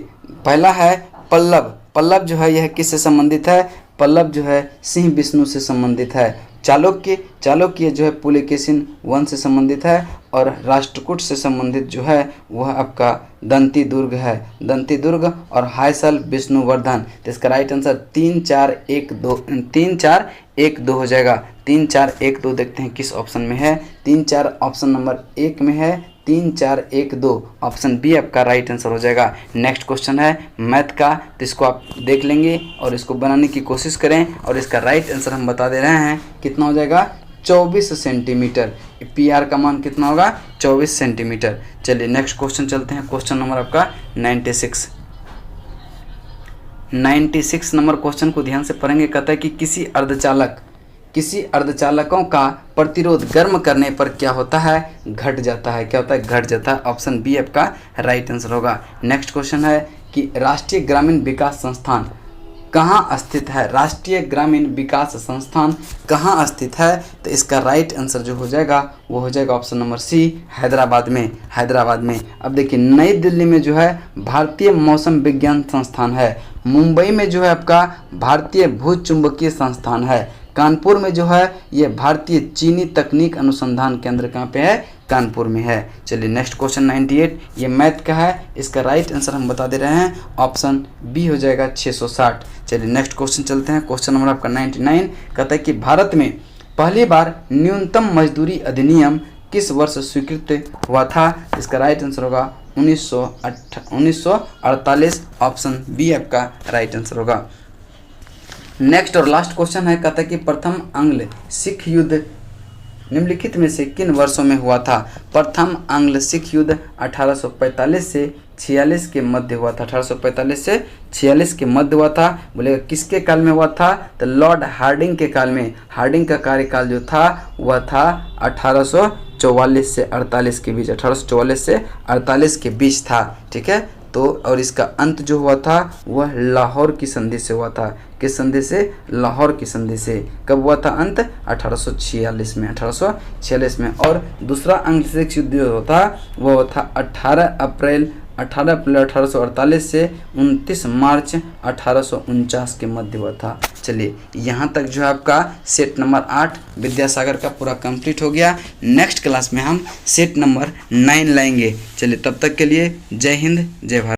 पहला है पल्लव, पल्लव जो है यह किससे संबंधित है? पल्लव जो है सिंह विष्णु से संबंधित है। चालुक्य जो है पुलकेशिन वंश से संबंधित है, और राष्ट्रकूट से संबंधित जो है वह आपका दंती दुर्ग है, दंती दुर्ग, और हायसल विष्णुवर्धन। तो इसका राइट आंसर 3 4 1 2 हो जाएगा। 3 4 1 2 देखते हैं किस ऑप्शन में है। 3 4 ऑप्शन नंबर 1 में है। 3 4 1 2 ऑप्शन बी आपका राइट आंसर हो जाएगा। नेक्स्ट क्वेश्चन है मैथ का, तो इसको आप देख लेंगे और इसको बनाने की कोशिश करें, और इसका राइट आंसर हम बता दे रहे हैं कितना हो जाएगा, 24 सेंटीमीटर। पी आर का मान कितना होगा, 24 सेंटीमीटर। चलिए नेक्स्ट क्वेश्चन चलते हैं। क्वेश्चन नंबर आपका 96 नंबर क्वेश्चन को ध्यान से पढ़ेंगे। कहता है कि किसी अर्धचालकों का प्रतिरोध गर्म करने पर क्या होता है, घट जाता है। क्या होता है, घट जाता है। ऑप्शन बी आपका राइट आंसर होगा। नेक्स्ट क्वेश्चन है कि राष्ट्रीय ग्रामीण विकास संस्थान कहाँ स्थित है, राष्ट्रीय ग्रामीण विकास संस्थान कहाँ स्थित है। तो इसका राइट आंसर जो हो जाएगा वो हो जाएगा ऑप्शन नंबर सी, हैदराबाद में। अब देखिए नई दिल्ली में जो है भारतीय मौसम विज्ञान संस्थान है, मुंबई में जो है आपका भारतीय भूचुंबकीय संस्थान है, कानपुर में जो है ये भारतीय चीनी तकनीक अनुसंधान केंद्र कहाँ पे है, कानपुर में है। चलिए नेक्स्ट क्वेश्चन 98 ये मैथ का है, इसका राइट आंसर हम बता दे रहे हैं, ऑप्शन बी हो जाएगा 660। चलिए नेक्स्ट क्वेश्चन चलते हैं। क्वेश्चन नंबर आपका 99 कहता है कि भारत में पहली बार न्यूनतम मजदूरी अधिनियम किस वर्ष स्वीकृत हुआ था। इसका राइट आंसर होगा 1948। ऑप्शन बी आपका राइट आंसर होगा। नेक्स्ट और लास्ट क्वेश्चन है, कहता है कि प्रथम आंग्ल सिख युद्ध निम्नलिखित में से किन वर्षों में हुआ था। प्रथम आंग्ल सिख युद्ध 1845 से 46 के मध्य हुआ था। 1845 से 46 के मध्य हुआ था। बोलेगा किसके काल में हुआ था, तो लॉर्ड हार्डिंग के काल में। हार्डिंग का कार्यकाल जो था वह था 1844 से 48 के बीच, 1844 से 48 के बीच था। ठीक है, तो और इसका अंत जो हुआ था वह लाहौर की संधि से हुआ था। किस संधि से, लाहौर की संधि से। कब हुआ था अंत, 1846 में, 1846 में। और दूसरा आंग्ल सिख युद्ध जो था वह था 18 अप्रैल 1848 से 29 मार्च 1849 के मध्य हुआ था। चलिए यहाँ तक जो है आपका सेट नंबर 8 विद्यासागर का पूरा कंप्लीट हो गया। नेक्स्ट क्लास में हम सेट नंबर 9 लाएंगे। चलिए तब तक के लिए जय हिंद जय भारत।